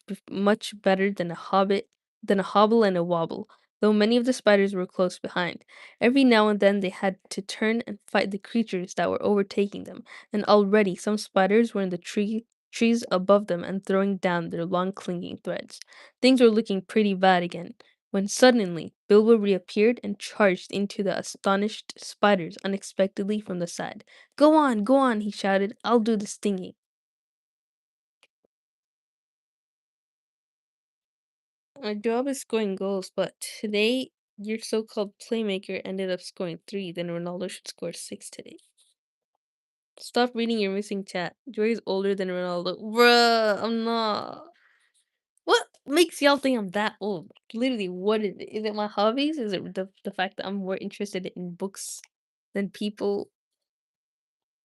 better than a hobble and a wobble, though many of the spiders were close behind. Every now and then they had to turn and fight the creatures that were overtaking them, and already some spiders were in the trees above them and throwing down their long clinging threads. Things were looking pretty bad again, when suddenly Bilbo reappeared and charged into the astonished spiders unexpectedly from the side. Go on, he shouted. I'll do the stinging. My job is scoring goals, but today your so-called playmaker ended up scoring 3, then Ronaldo should score 6 today. Stop reading your missing chat. Joy is older than Ronaldo. Bruh, I'm not. What makes y'all think I'm that old? Literally, what is it? Is it my hobbies? Is it the fact that I'm more interested in books than people?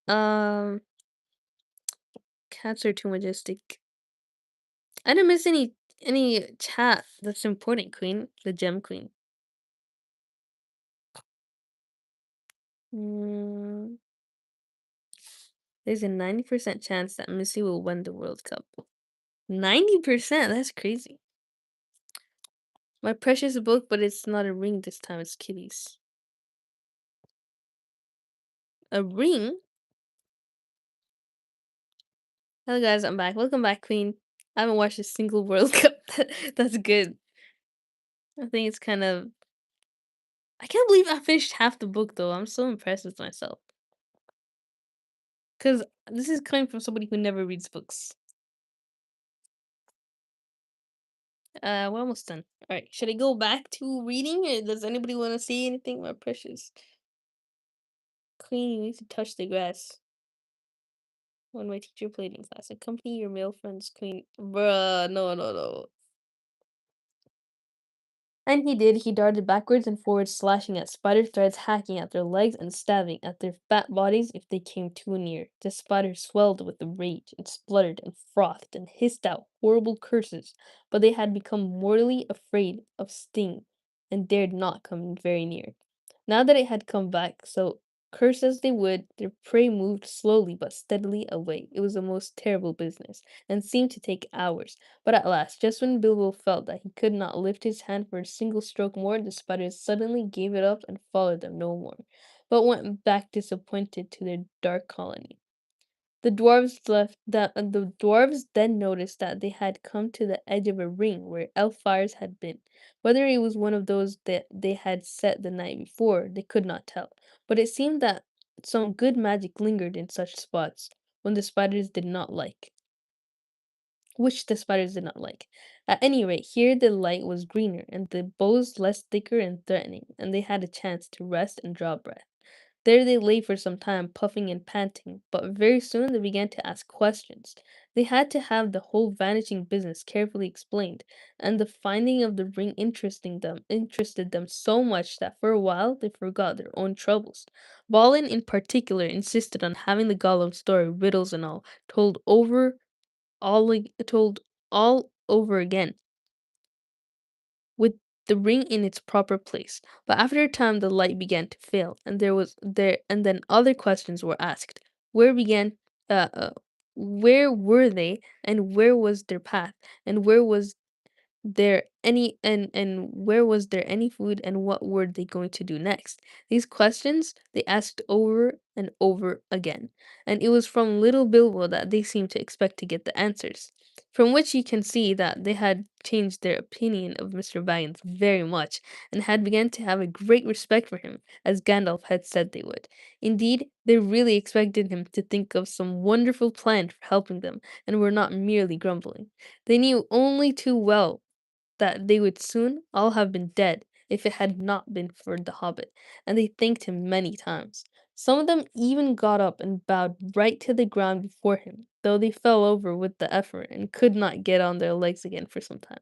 Um, Cats are too majestic. I didn't miss any chat that's important, Queen. The Gem Queen. Mm, there's a 90% chance that Missy will win the World Cup. 90%? That's crazy. My precious book, but it's not a ring this time, it's kitties. A ring? Hello guys, I'm back. Welcome back, Queen. I haven't watched a single World Cup. That's good. I think it's kind of I can't believe I finished half the book though. I'm so impressed with myself. Cause this is coming from somebody who never reads books. We're almost done. All right, should I go back to reading, or does anybody want to say anything, my precious? Queen, you need to touch the grass. When my teacher played in class, accompany your male friends, Queen. Bruh, no, no, no. And he did. He darted backwards and forwards, slashing at spider threads, hacking at their legs, and stabbing at their fat bodies if they came too near. The spider swelled with rage, and spluttered, and frothed, and hissed out horrible curses, but they had become mortally afraid of sting, and dared not come very near. Now that it had come back, so curse as they would, their prey moved slowly but steadily away. It was a most terrible business, and seemed to take hours. But at last, just when Bilbo felt that he could not lift his hand for a single stroke more, the spiders suddenly gave it up and followed them no more, but went back disappointed to their dark colony. The dwarves then noticed that they had come to the edge of a ring where elf fires had been. Whether it was one of those that they had set the night before, they could not tell, but it seemed that some good magic lingered in such spots when the spiders did not like which the spiders did not like. At any rate, here the light was greener, and the boughs less thicker and threatening, and they had a chance to rest and draw breath. There they lay for some time, puffing and panting, but very soon they began to ask questions. They had to have the whole vanishing business carefully explained, and the finding of the ring interested them so much that for a while they forgot their own troubles. Balin in particular insisted on having the Gollum story, riddles and all, told all over again, with the ring in its proper place. But after a time the light began to fail, and then other questions were asked. Where began uh, uh where were they, and where was their path, and where was there any food, and what were they going to do next? These questions they asked over and over again, and it was from little Bilbo that they seemed to expect to get the answers. From which you can see that they had changed their opinion of Mr. Baggins very much, and had begun to have a great respect for him, as Gandalf had said they would. Indeed, they really expected him to think of some wonderful plan for helping them, and were not merely grumbling. They knew only too well that they would soon all have been dead if it had not been for the Hobbit, and they thanked him many times. Some of them even got up and bowed right to the ground before him, though they fell over with the effort and could not get on their legs again for some time.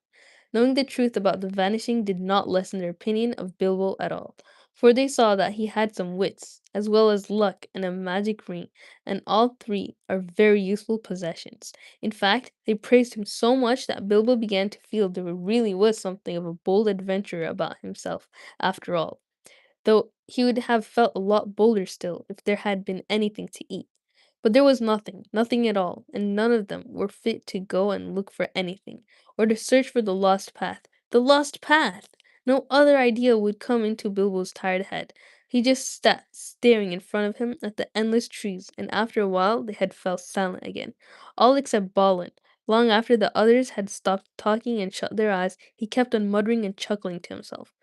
Knowing the truth about the vanishing did not lessen their opinion of Bilbo at all, for they saw that he had some wits, as well as luck and a magic ring, and all three are very useful possessions. In fact, they praised him so much that Bilbo began to feel there really was something of a bold adventurer about himself, after all, though he would have felt a lot bolder still if there had been anything to eat. But there was nothing, nothing at all, and none of them were fit to go and look for anything, or to search for the lost path. The lost path! No other idea would come into Bilbo's tired head. He just sat staring in front of him at the endless trees, and after a while they had fell silent again, all except Balin. Long after the others had stopped talking and shut their eyes, he kept on muttering and chuckling to himself.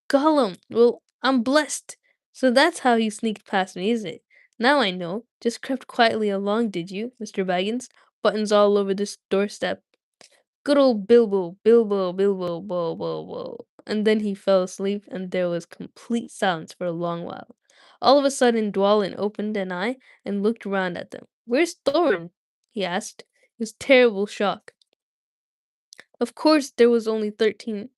Gollum! Well, I'm blessed! So that's how you sneaked past me, is it? Now I know. Just crept quietly along, did you, Mr. Baggins? Buttons all over this doorstep. Good old Bilbo, Bilbo, Bilbo, bo, bo, bo. And then he fell asleep, and there was complete silence for a long while. All of a sudden, Dwalin opened an eye and looked round at them. Where's Thorin? He asked. It was terrible shock. Of course, there was only 13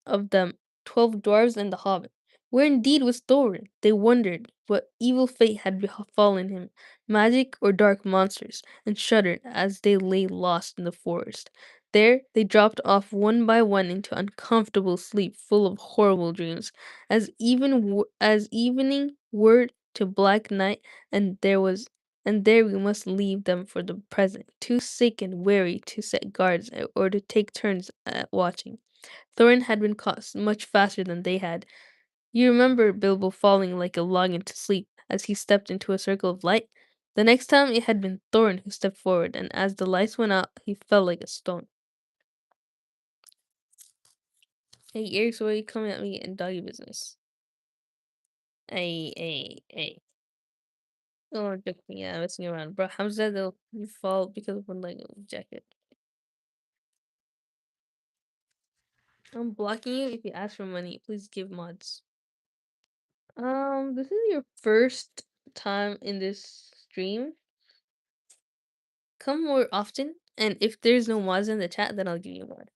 of them, 12 dwarfs and the hobbit. Where indeed was Thorin? They wondered what evil fate had befallen him, magic or dark monsters, and shuddered as they lay lost in the forest. There they dropped off one by one into uncomfortable sleep full of horrible dreams, as evening were to black night, and there we must leave them for the present, too sick and weary to set guards or to take turns at watching. Thorin had been caught much faster than they had. You remember Bilbo falling like a log into sleep as he stepped into a circle of light? The next time it had been Thorin who stepped forward, and as the lights went out, he fell like a stone. Hey, Eric, so why are you coming at me in doggy business? Hey. Oh, joking, yeah, messing around. Bro, Hamza, they'll you fall because of one leg of the jacket. I'm blocking you if you ask for money. Please give mods. This is your first time in this stream. Come more often, and if there's no mods in the chat, then I'll give you a mod.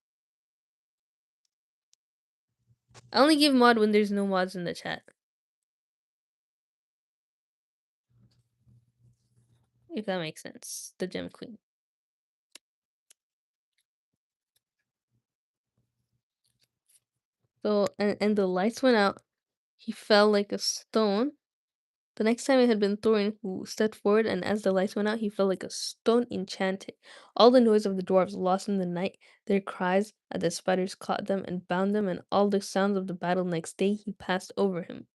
I only give mod when there's no mods in the chat. If that makes sense. The Gem Queen. So and the lights went out. He fell like a stone. The next time it had been Thorin who stepped forward, and as the lights went out, he fell like a stone enchanted. All the noise of the dwarves lost in the night, their cries as the spiders caught them and bound them, and all the sounds of the battle next day had passed over him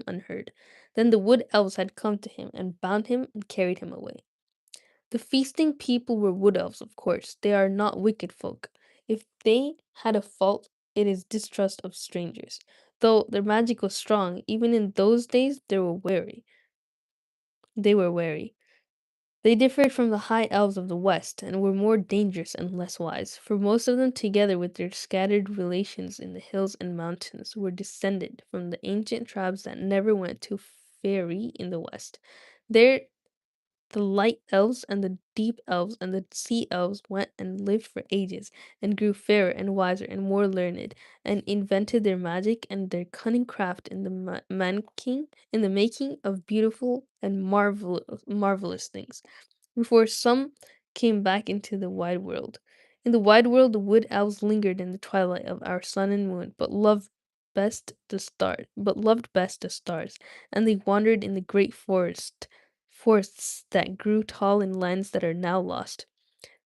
unheard. Then the wood elves had come to him and bound him and carried him away. The feasting people were wood elves, of course. They are not wicked folk. If they had a fault, it is distrust of strangers. Though their magic was strong, even in those days they were wary. They were wary. They differed from the high elves of the west, and were more dangerous and less wise, for most of them, together with their scattered relations in the hills and mountains, were descended from the ancient tribes that never went to ferry in the west. There the light elves and the deep elves and the sea elves went and lived for ages, and grew fairer and wiser and more learned, and invented their magic and their cunning craft in the in the making of beautiful and marvelous things before some came back into the wide world. In the wide world, the wood elves lingered in the twilight of our sun and moon, but loved best the stars, and they wandered in the great forests that grew tall in lands that are now lost.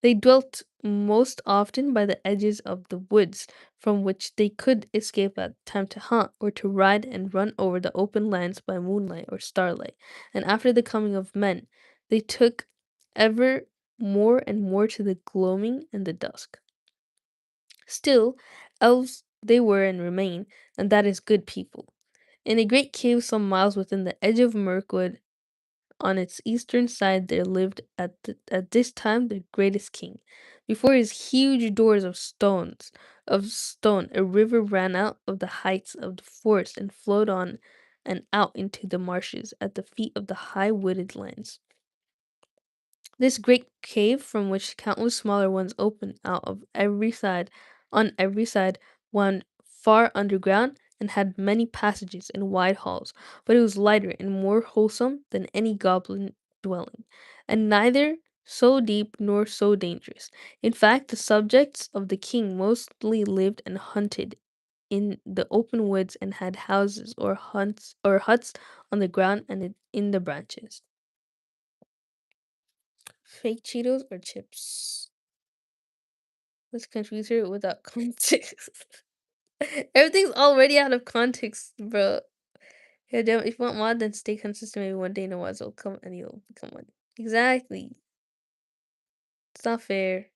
They dwelt most often by the edges of the woods, from which they could escape at time to hunt, or to ride and run over the open lands by moonlight or starlight. And after the coming of men, they took ever more and more to the gloaming and the dusk. Still, elves they were and remain, and that is good people. In a great cave some miles within the edge of Mirkwood, on its eastern side there lived at this time the greatest king. Before his huge doors of stone, a river ran out of the heights of the forest and flowed on and out into the marshes at the feet of the high wooded lands. This great cave, from which countless smaller ones opened out of every side, wound far underground and had many passages and wide halls, but it was lighter and more wholesome than any goblin dwelling, and neither so deep nor so dangerous. In fact, the subjects of the king mostly lived and hunted in the open woods and had houses or huts on the ground and in the branches. Fake Cheetos or chips? Let's confuse her without context. Everything's already out of context, bro. Yeah, damn, if you want mod, then stay consistent. Maybe one day Nawaz will come and you'll become one. Exactly. It's not fair.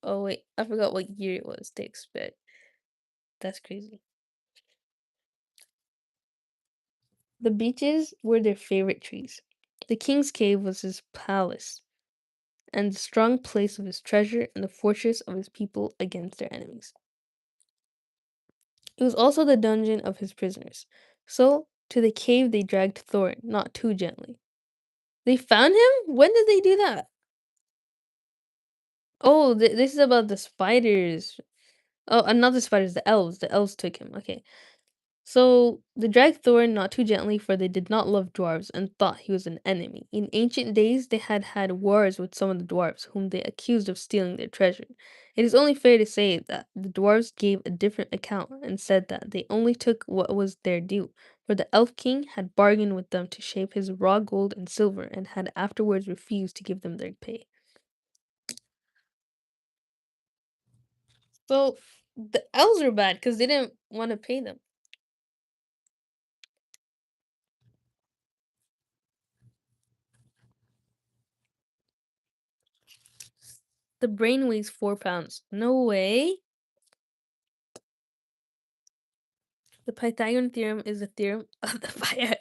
Oh wait, I forgot what year it was to expect. That's crazy. The beeches were their favorite trees. The king's cave was his palace, and the strong place of his treasure and the fortress of his people against their enemies. It was also the dungeon of his prisoners. So, to the cave they dragged Thorin, not too gently. They found him? When did they do that? Oh, this is about the spiders. Oh, not the spiders, the elves. The elves took him. Okay. So they dragged Thorin not too gently, for they did not love dwarves and thought he was an enemy. In ancient days, they had had wars with some of the dwarves, whom they accused of stealing their treasure. It is only fair to say that the dwarves gave a different account and said that they only took what was their due, for the elf king had bargained with them to shape his raw gold and silver, and had afterwards refused to give them their pay. So the elves were bad because they didn't want to pay them. The brain weighs 4 pounds. No way. The Pythagorean theorem is the theorem of the fire.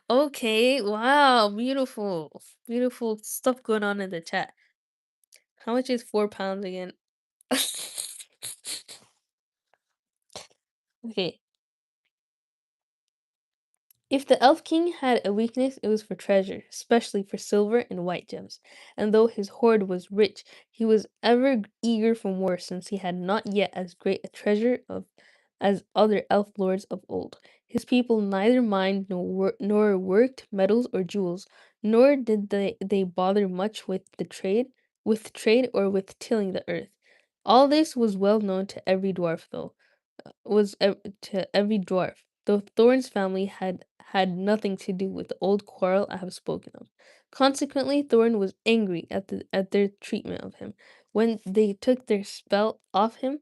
Okay, wow, beautiful. Beautiful stuff going on in the chat. How much is 4 pounds again? Okay, if the Elf King had a weakness, it was for treasure, especially for silver and white gems. And though his hoard was rich, he was ever eager for more, since he had not yet as great a treasure of as other elf lords of old. His people neither mined nor worked metals or jewels, nor did they bother much with trade or with tilling the earth. All this was well known to every dwarf, to every dwarf, though Thorn's family had nothing to do with the old quarrel I have spoken of. Consequently, Thorn was angry at their treatment of him. When they took their spell off him,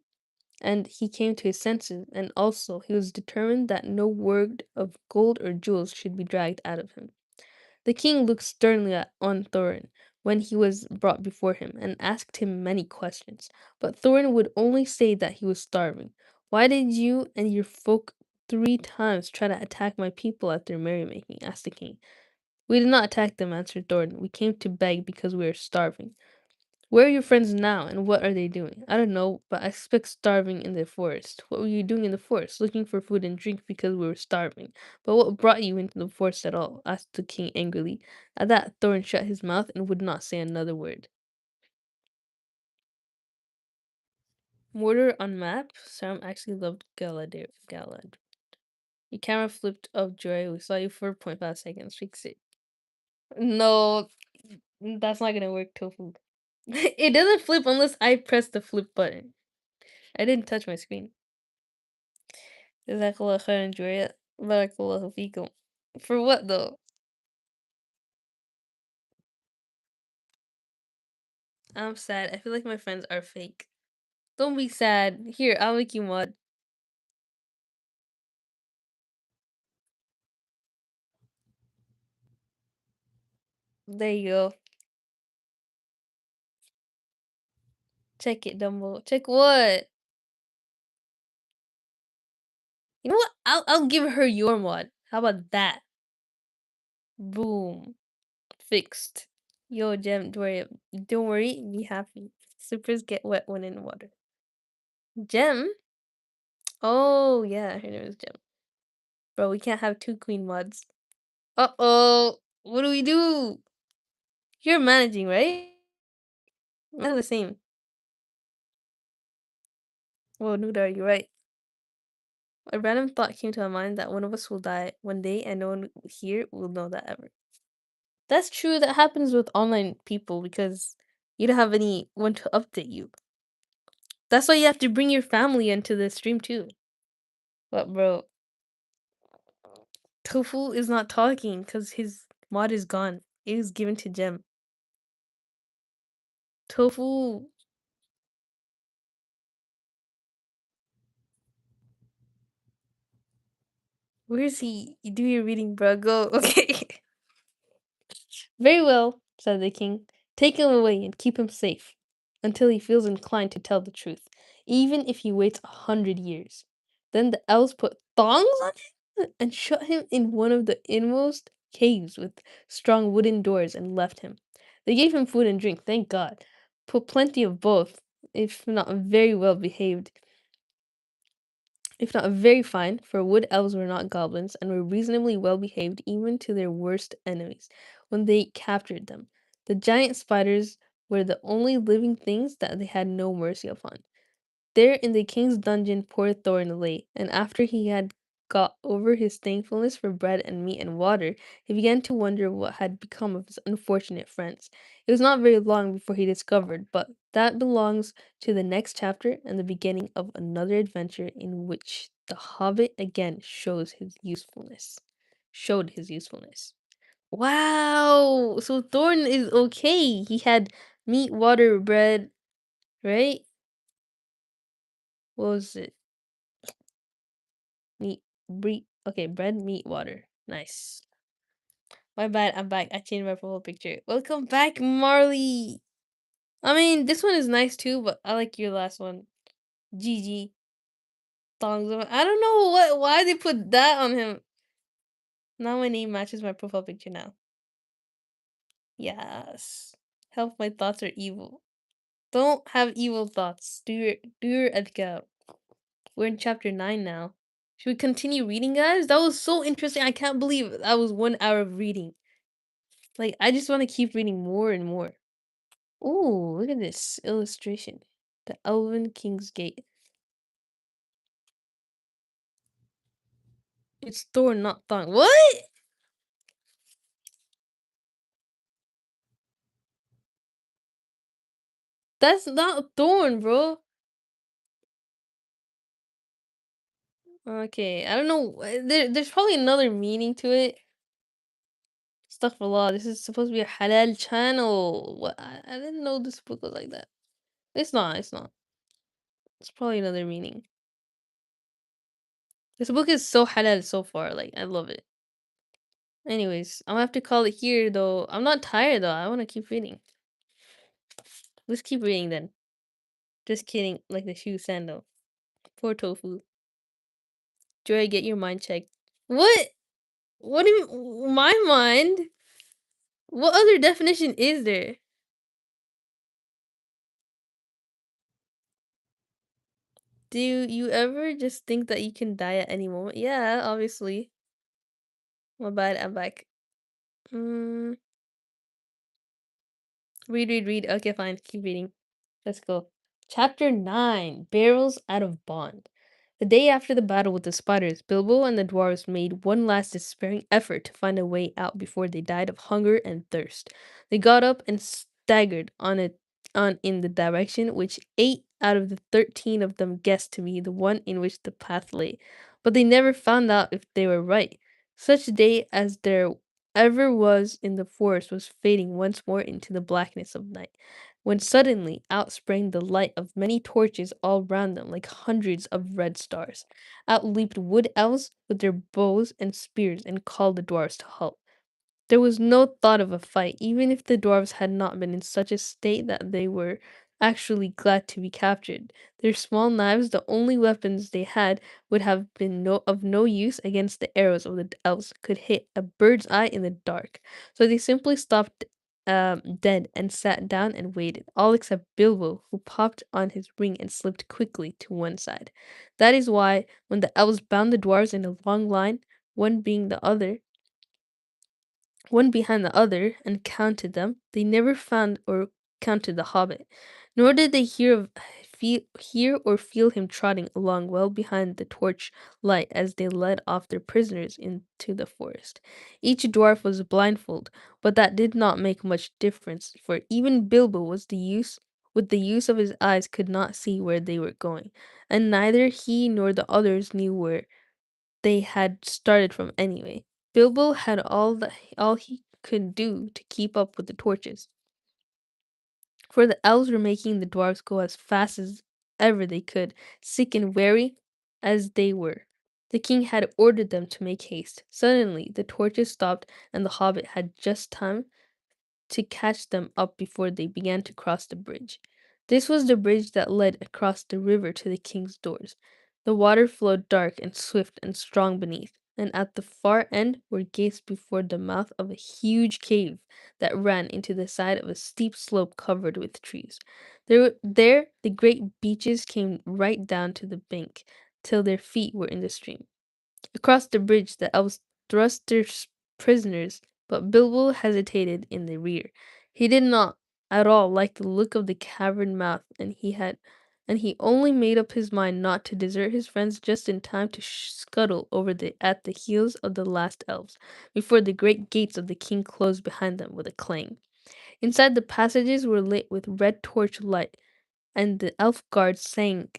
and he came to his senses, and also he was determined that no word of gold or jewels should be dragged out of him. The king looked sternly on Thorin when he was brought before him, and asked him many questions. But Thorin would only say that he was starving. "Why did you and your folk 3 times try to attack my people at their merrymaking?" asked the king. "We did not attack them," answered Thorin. "We came to beg because we are starving." "Where are your friends now, and what are they doing?" "I don't know, but I expect starving in the forest." "What were you doing in the forest?" "Looking for food and drink because we were starving." "But what brought you into the forest at all?" asked the king angrily. At that, Thorin shut his mouth and would not say another word. Mortar on map? Sam actually loved Galad. Your camera flipped up, Joy. We saw you for 0.5 seconds. Fix it. No, that's not gonna work, Tofu. It doesn't flip unless I press the flip button. I didn't touch my screen. Jazakallah khairan, Joya. Barakallahu feekum. For what though? I'm sad. I feel like my friends are fake. Don't be sad. Here, I'll make you mod. There you go. Check it, Dumbo. Check what? You know what? I'll give her your mod. How about that? Boom. Fixed. Yo, Gem, don't worry, be happy. Supers get wet when in water. Gem? Oh yeah, her name is Gem. Bro, we can't have two queen mods. Uh-oh. What do we do? You're managing, right? Not the same. Well, Nudar, you're right. A random thought came to my mind that one of us will die one day and no one here will know that ever. That's true. That happens with online people because you don't have anyone to update you. That's why you have to bring your family into the stream too. But bro, Tofu is not talking because his mod is gone. It was given to Gem. Tofu, where is he? You do your reading, bro. Go. Okay. Very well, said the king. Take him away and keep him safe until he feels inclined to tell the truth, even if he waits 100 years. Then the elves put thongs on him and shut him in one of the inmost caves with strong wooden doors and left him. They gave him food and drink, thank God. Put plenty of both, if not very well behaved, if not very fine, for wood elves were not goblins and were reasonably well behaved even to their worst enemies when they captured them. The giant spiders were the only living things that they had no mercy upon. There in the king's dungeon poor Thorn lay, and after he had got over his thankfulness for bread and meat and water, he began to wonder what had become of his unfortunate friends. It was not very long before he discovered, but that belongs to the next chapter and the beginning of another adventure in which the Hobbit again showed his usefulness. Wow! So Thorn is okay. He had meat, water, bread, right? What was it? Meat, okay, bread, meat, water. Nice. My bad, I'm back. I changed my profile picture. Welcome back, Marley. I mean, this one is nice too, but I like your last one. GG. Thongs. I don't know why they put that on him. Now my name matches my profile picture now. Yes. Help, my thoughts are evil. Don't have evil thoughts. Do your adhkar. We're in chapter 9 now. Should we continue reading, guys? That was so interesting. I can't believe that was 1 hour of reading. Like, I just want to keep reading more and more. Oh, look at this illustration. The Elven King's Gate. It's Thorn, not Thong. What? That's not Thorn, bro. Okay, I don't know. There's probably another meaning to it. Astaghfirullah, this is supposed to be a halal channel. What? I didn't know this book was like that. It's not. It's not. It's probably another meaning. This book is so halal so far. Like, I love it. Anyways, I'm gonna have to call it here though. I'm not tired though. I want to keep reading. Let's keep reading then. Just kidding. Like the shoe sandal. Poor tofu. Joy, get your mind checked. What? What do you mean? My mind? What other definition is there? Do you ever just think that you can die at any moment? Yeah, obviously. My bad, I'm back. Mm, read. Okay, fine. Keep reading. Let's go. Chapter 9, Barrels Out of Bond. The day after the battle with the spiders, Bilbo and the dwarves made one last despairing effort to find a way out before they died of hunger and thirst. They got up and staggered on in the direction which 8 out of the 13 of them guessed to be the one in which the path lay. But they never found out if they were right. Such a day as there ever was in the forest was fading once more into the blackness of night when suddenly out sprang the light of many torches all round them like hundreds of red stars. Out leaped wood elves with their bows and spears and called the dwarfs to halt. There was no thought of a fight, even if the dwarfs had not been in such a state that they were actually glad to be captured. Their small knives, the only weapons they had, would have been of no use against the arrows of the elves could hit a bird's eye in the dark. So they simply stopped dead and sat down and waited, all except Bilbo, who popped on his ring and slipped quickly to one side. That is why, when the elves bound the dwarfs in a long line, one being the other, one behind the other, and counted them, they never found or counted the hobbit, nor did they hear or feel him trotting along well behind the torch light as they led off their prisoners into the forest. Each dwarf was blindfold, but that did not make much difference, for even Bilbo with the use of his eyes could not see where they were going, and neither he nor the others knew where they had started from anyway. Bilbo had all he could do to keep up with the torches, for the elves were making the dwarfs go as fast as ever they could, sick and weary as they were. The king had ordered them to make haste. Suddenly the torches stopped, and the hobbit had just time to catch them up before they began to cross the bridge. This was the bridge that led across the river to the king's doors. The water flowed dark and swift and strong beneath, and at the far end were gates before the mouth of a huge cave that ran into the side of a steep slope covered with trees. There the great beeches came right down to the bank till their feet were in the stream. Across the bridge the elves thrust their prisoners, but Bilbo hesitated in the rear. He did not at all like the look of the cavern mouth, and he only made up his mind not to desert his friends just in time to scuttle over at the heels of the last elves, before the great gates of the king closed behind them with a clang. Inside the passages were lit with red torch light, and the elf guards sang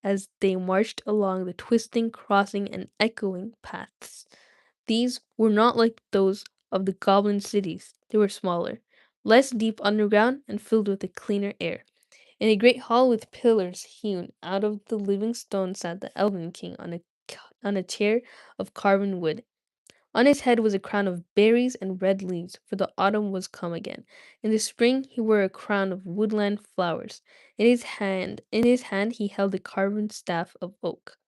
as they marched along the twisting, crossing, and echoing paths. These were not like those of the goblin cities. They were smaller, less deep underground, and filled with a cleaner air. In a great hall with pillars hewn out of the living stone sat the Elven King on a chair of carven wood. On his head was a crown of berries and red leaves, for the autumn was come again. In the spring he wore a crown of woodland flowers. In his hand he held a carven staff of oak.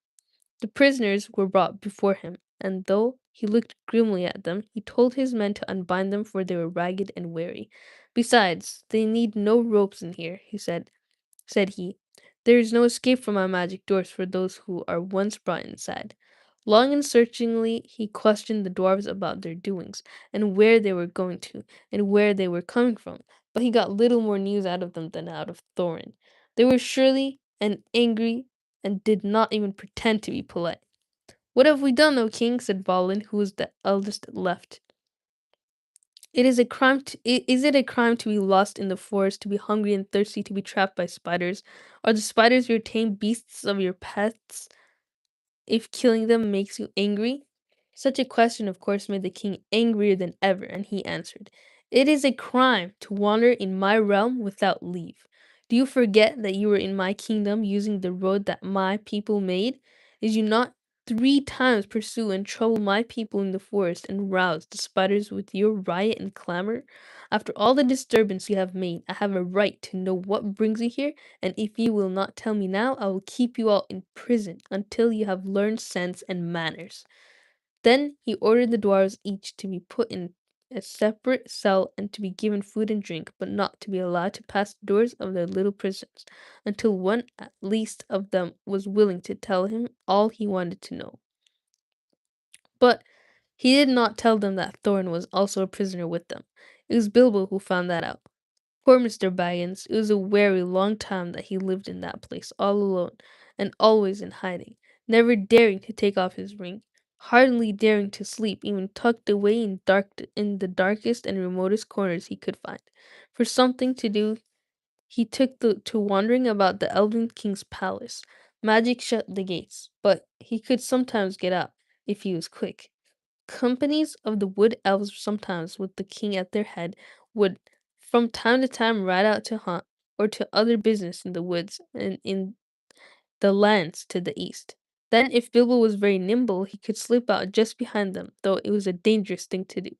The prisoners were brought before him, and though he looked grimly at them, he told his men to unbind them, for they were ragged and weary. Besides, they need no ropes in here, said he. There is no escape from my magic doors for those who are once brought inside. Long and searchingly he questioned the dwarves about their doings, and where they were going to, and where they were coming from, but he got little more news out of them than out of Thorin. They were surly and angry, and did not even pretend to be polite. "What have we done, O king?" said Balin, who was the eldest left. Is it a crime to be lost in the forest, to be hungry and thirsty, to be trapped by spiders? Are the spiders your tame beasts of your pets, if killing them makes you angry?" Such a question, of course, made the king angrier than ever, and he answered, "It is a crime to wander in my realm without leave. Do you forget that you were in my kingdom using the road that my people made? Did you not 3 times pursue and trouble my people in the forest and rouse the spiders with your riot and clamor? After all the disturbance you have made, I have a right to know what brings you here, and if you will not tell me now, I will keep you all in prison until you have learned sense and manners." Then he ordered the dwarfs each to be put in a separate cell and to be given food and drink, but not to be allowed to pass the doors of their little prisons until one at least of them was willing to tell him all he wanted to know. But he did not tell them that Thorin was also a prisoner with them. It was Bilbo who found that out. Poor Mr. Baggins, it was a very long time that he lived in that place all alone, and always in hiding, never daring to take off his ring, hardly daring to sleep, even tucked away in the darkest and remotest corners he could find. For something to do, he took to wandering about the Elven King's palace. Magic shut the gates, but he could sometimes get out, if he was quick. Companies of the wood elves, sometimes with the king at their head, would from time to time ride out to hunt or to other business in the woods and in the lands to the east. Then, if Bilbo was very nimble, he could slip out just behind them, though it was a dangerous thing to do.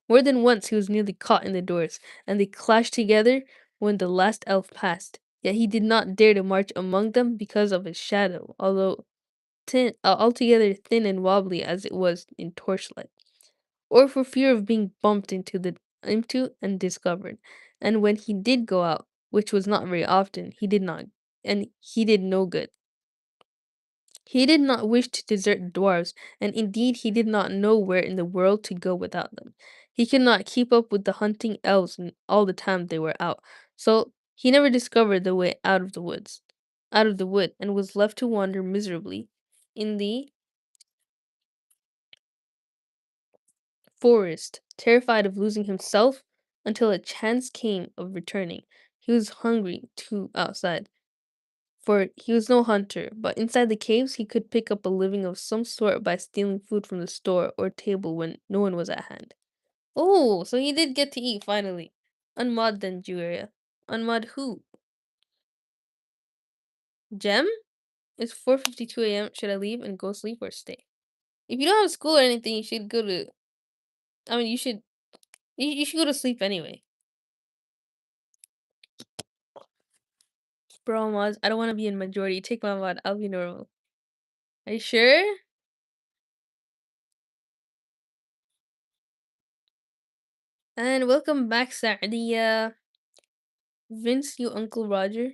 More than once he was nearly caught in the doors, and they clashed together when the last elf passed. Yet he did not dare to march among them because of his shadow, although altogether thin and wobbly as it was in torchlight, or for fear of being bumped into and discovered. And when he did go out, which was not very often, he did no good. He did not wish to desert the dwarfs, and indeed he did not know where in the world to go without them. He could not keep up with the hunting elves all the time they were out, so he never discovered the way out of the wood, and was left to wander miserably in the forest, terrified of losing himself, until a chance came of returning. He was hungry, too, outside, for he was no hunter, but inside the caves he could pick up a living of some sort by stealing food from the store or table when no one was at hand. Oh, so he did get to eat finally. Unmod then, Julia. Unmod who? Gem? It's 4:52 a.m. Should I leave and go sleep or stay? If you don't have school or anything, you should go to. I mean, you should go to sleep anyway. Bro, mods, I don't want to be in majority. Take my mod. I'll be normal. Are you sure? And welcome back, Sadia. Vince, you Uncle Roger.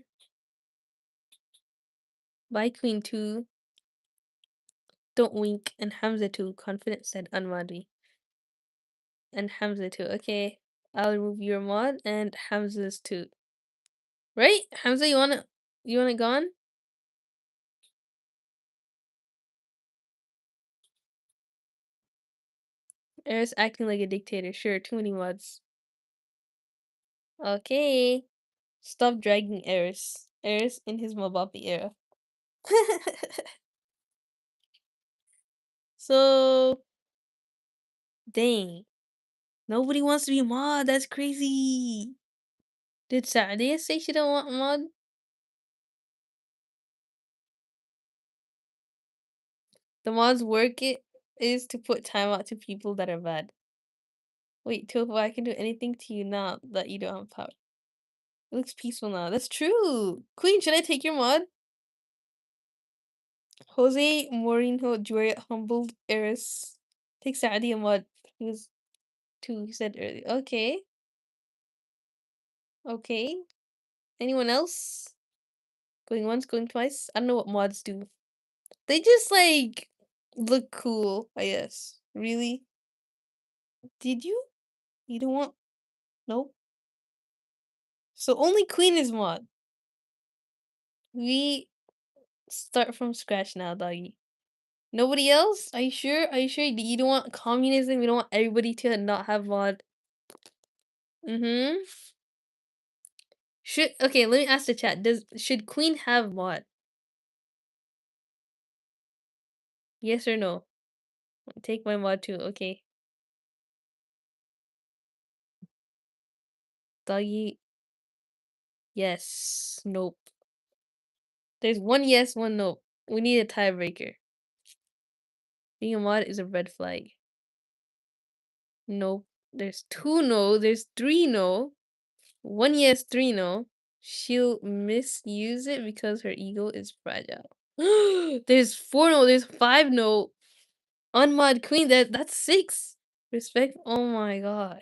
Bye, Queen 2. Don't wink. And Hamza too. Confident said Unmadi. And Hamza too. Okay. I'll remove your mod and Hamza's too. Right? Hamza, you wanna gone? Eris acting like a dictator. Sure, too many mods. Okay. Stop dragging Eris. Eris in his Mabapi era. So, dang. Nobody wants to be mod. That's crazy. Did Sadia say she don't want mod? The mod's work it is to put time out to people that are bad. Wait, Tofu, I can do anything to you now that you don't have power. It looks peaceful now. That's true. Queen, should I take your mod? Jose Mourinho Jury humbled Eris. Take Sadia mod. He was two, he said earlier. Okay. Okay. Anyone else? Going once, going twice? I don't know what mods do. They just like Look cool, I guess. Really? Did you? You don't want nope. So only Queen is mod. We start from scratch now, doggy. Nobody else? Are you sure? Are you sure you don't want communism? You don't want everybody to not have mod? Mm-hmm. Should okay, let me ask the chat. Should Queen have mod? Yes or no? Take my mod too, okay. Doggy, yes. Nope. There's one yes, one no. We need a tiebreaker. Being a mod is a red flag. Nope. There's two no. There's three no. One yes, three no. She'll misuse it because her ego is fragile. There's four no. There's five no. Unmod queen. That's six. Respect. Oh my god,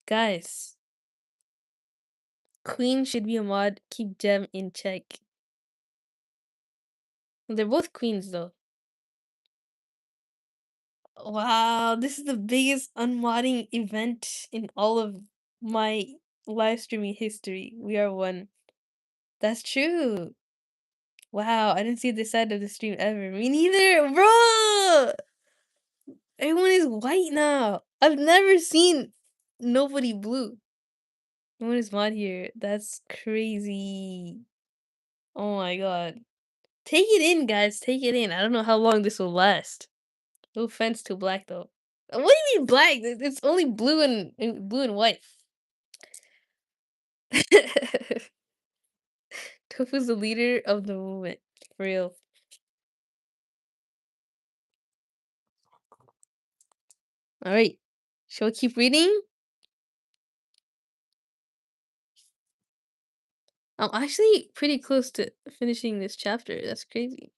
guys. Queen should be a mod. Keep Gem in check. They're both queens though. Wow, this is the biggest unmodding event in all of my live streaming history. We are one. That's true. Wow, I didn't see this side of the stream ever. Me neither, bro. Everyone is white now. I've never seen nobody blue. No one is mod here. That's crazy. Oh my god. Take it in, guys. Take it in. I don't know how long this will last. No offense to black though. What do you mean black? It's only blue and white. Tofu's the leader of the movement. For real. Alright. Shall we keep reading? I'm actually pretty close to finishing this chapter. That's crazy.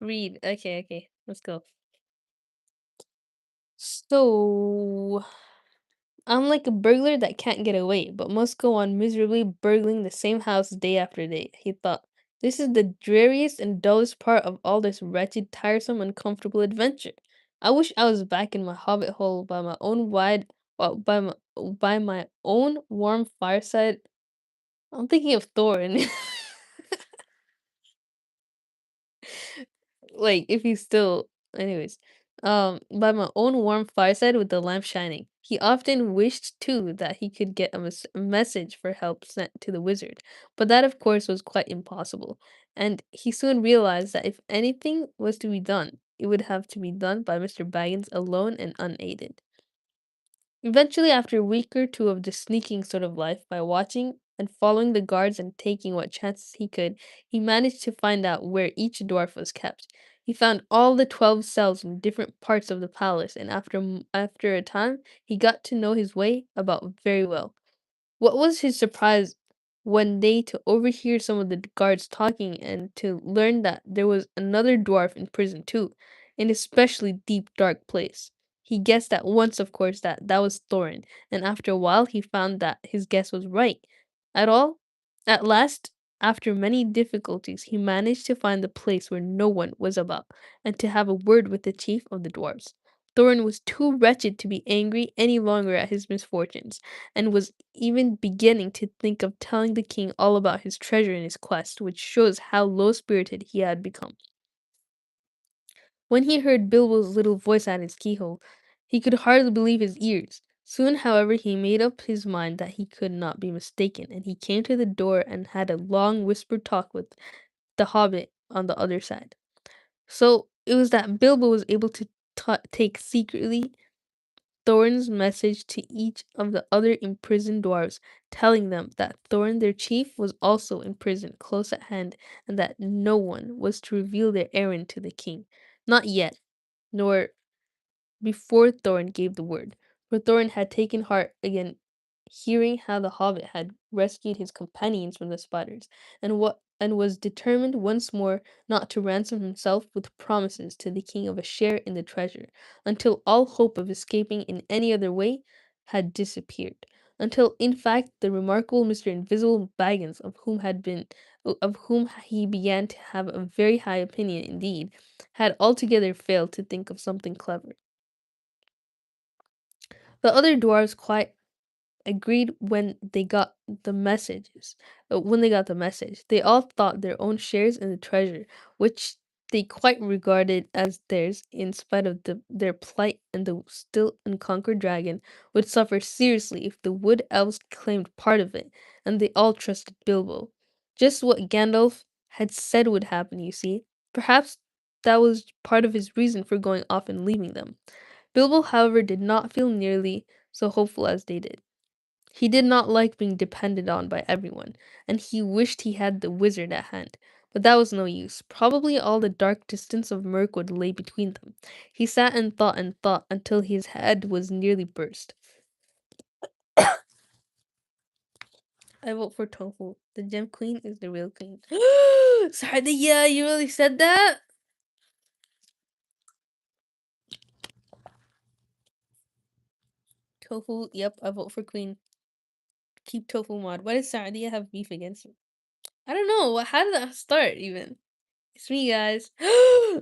Read. Okay, okay. Let's go. So, I'm like a burglar that can't get away, but must go on miserably burgling the same house day after day, he thought. This is the dreariest and dullest part of all this wretched, tiresome, uncomfortable adventure. I wish I was back in my hobbit hole by my own by my own warm fireside. I'm thinking of Thorin. Like if he's still anyways. By my own warm fireside with the lamp shining. He often wished too that he could get a message for help sent to the wizard, but that of course was quite impossible, and he soon realized that if anything was to be done, it would have to be done by Mr. Baggins alone and unaided. Eventually, after a week or two of this sneaking sort of life, by watching and following the guards and taking what chances he could, he managed to find out where each dwarf was kept. He found all the 12 cells in different parts of the palace, and after a time, he got to know his way about very well. What was his surprise one day to overhear some of the guards talking and to learn that there was another dwarf in prison too, in a especially deep, dark place. He guessed at once, of course, that that was Thorin, and after a while he found that his guess was right. At all, at last, after many difficulties, he managed to find the place where no one was about, and to have a word with the chief of the dwarfs. Thorin was too wretched to be angry any longer at his misfortunes, and was even beginning to think of telling the king all about his treasure and his quest, which shows how low spirited he had become. When he heard Bilbo's little voice at his keyhole, he could hardly believe his ears. Soon, however, he made up his mind that he could not be mistaken, and he came to the door and had a long whispered talk with the hobbit on the other side. So it was that Bilbo was able to take secretly Thorin's message to each of the other imprisoned dwarves, telling them that Thorin, their chief, was also in prison close at hand, and that no one was to reveal their errand to the king. Not yet, nor before Thorin gave the word, for Thorin had taken heart again, hearing how the hobbit had rescued his companions from the spiders, and was determined once more not to ransom himself with promises to the king of a share in the treasure, until all hope of escaping in any other way had disappeared. until in fact the remarkable Mr. Invisible Baggins, of whom he began to have a very high opinion indeed, had altogether failed to think of something clever. The other dwarfs quite agreed when they got the message. They all thought their own shares in the treasure, which they quite regarded as theirs in spite of their plight, and the still unconquered dragon would suffer seriously if the wood elves claimed part of it, and they all trusted Bilbo. Just what Gandalf had said would happen, you see. Perhaps that was part of his reason for going off and leaving them. Bilbo, however, did not feel nearly so hopeful as they did. He did not like being depended on by everyone, and he wished he had the wizard at hand. But that was no use. Probably all the dark distance of Mirkwood lay between them. He sat and thought until his head was nearly burst. I vote for Tofu. The Gem Queen is the real queen. Sorry, yeah, you really said that? Tofu, yep, I vote for queen. Keep Tofu mod. Why does Sardia have beef against him? I don't know. How did that start even? It's me, guys. Oh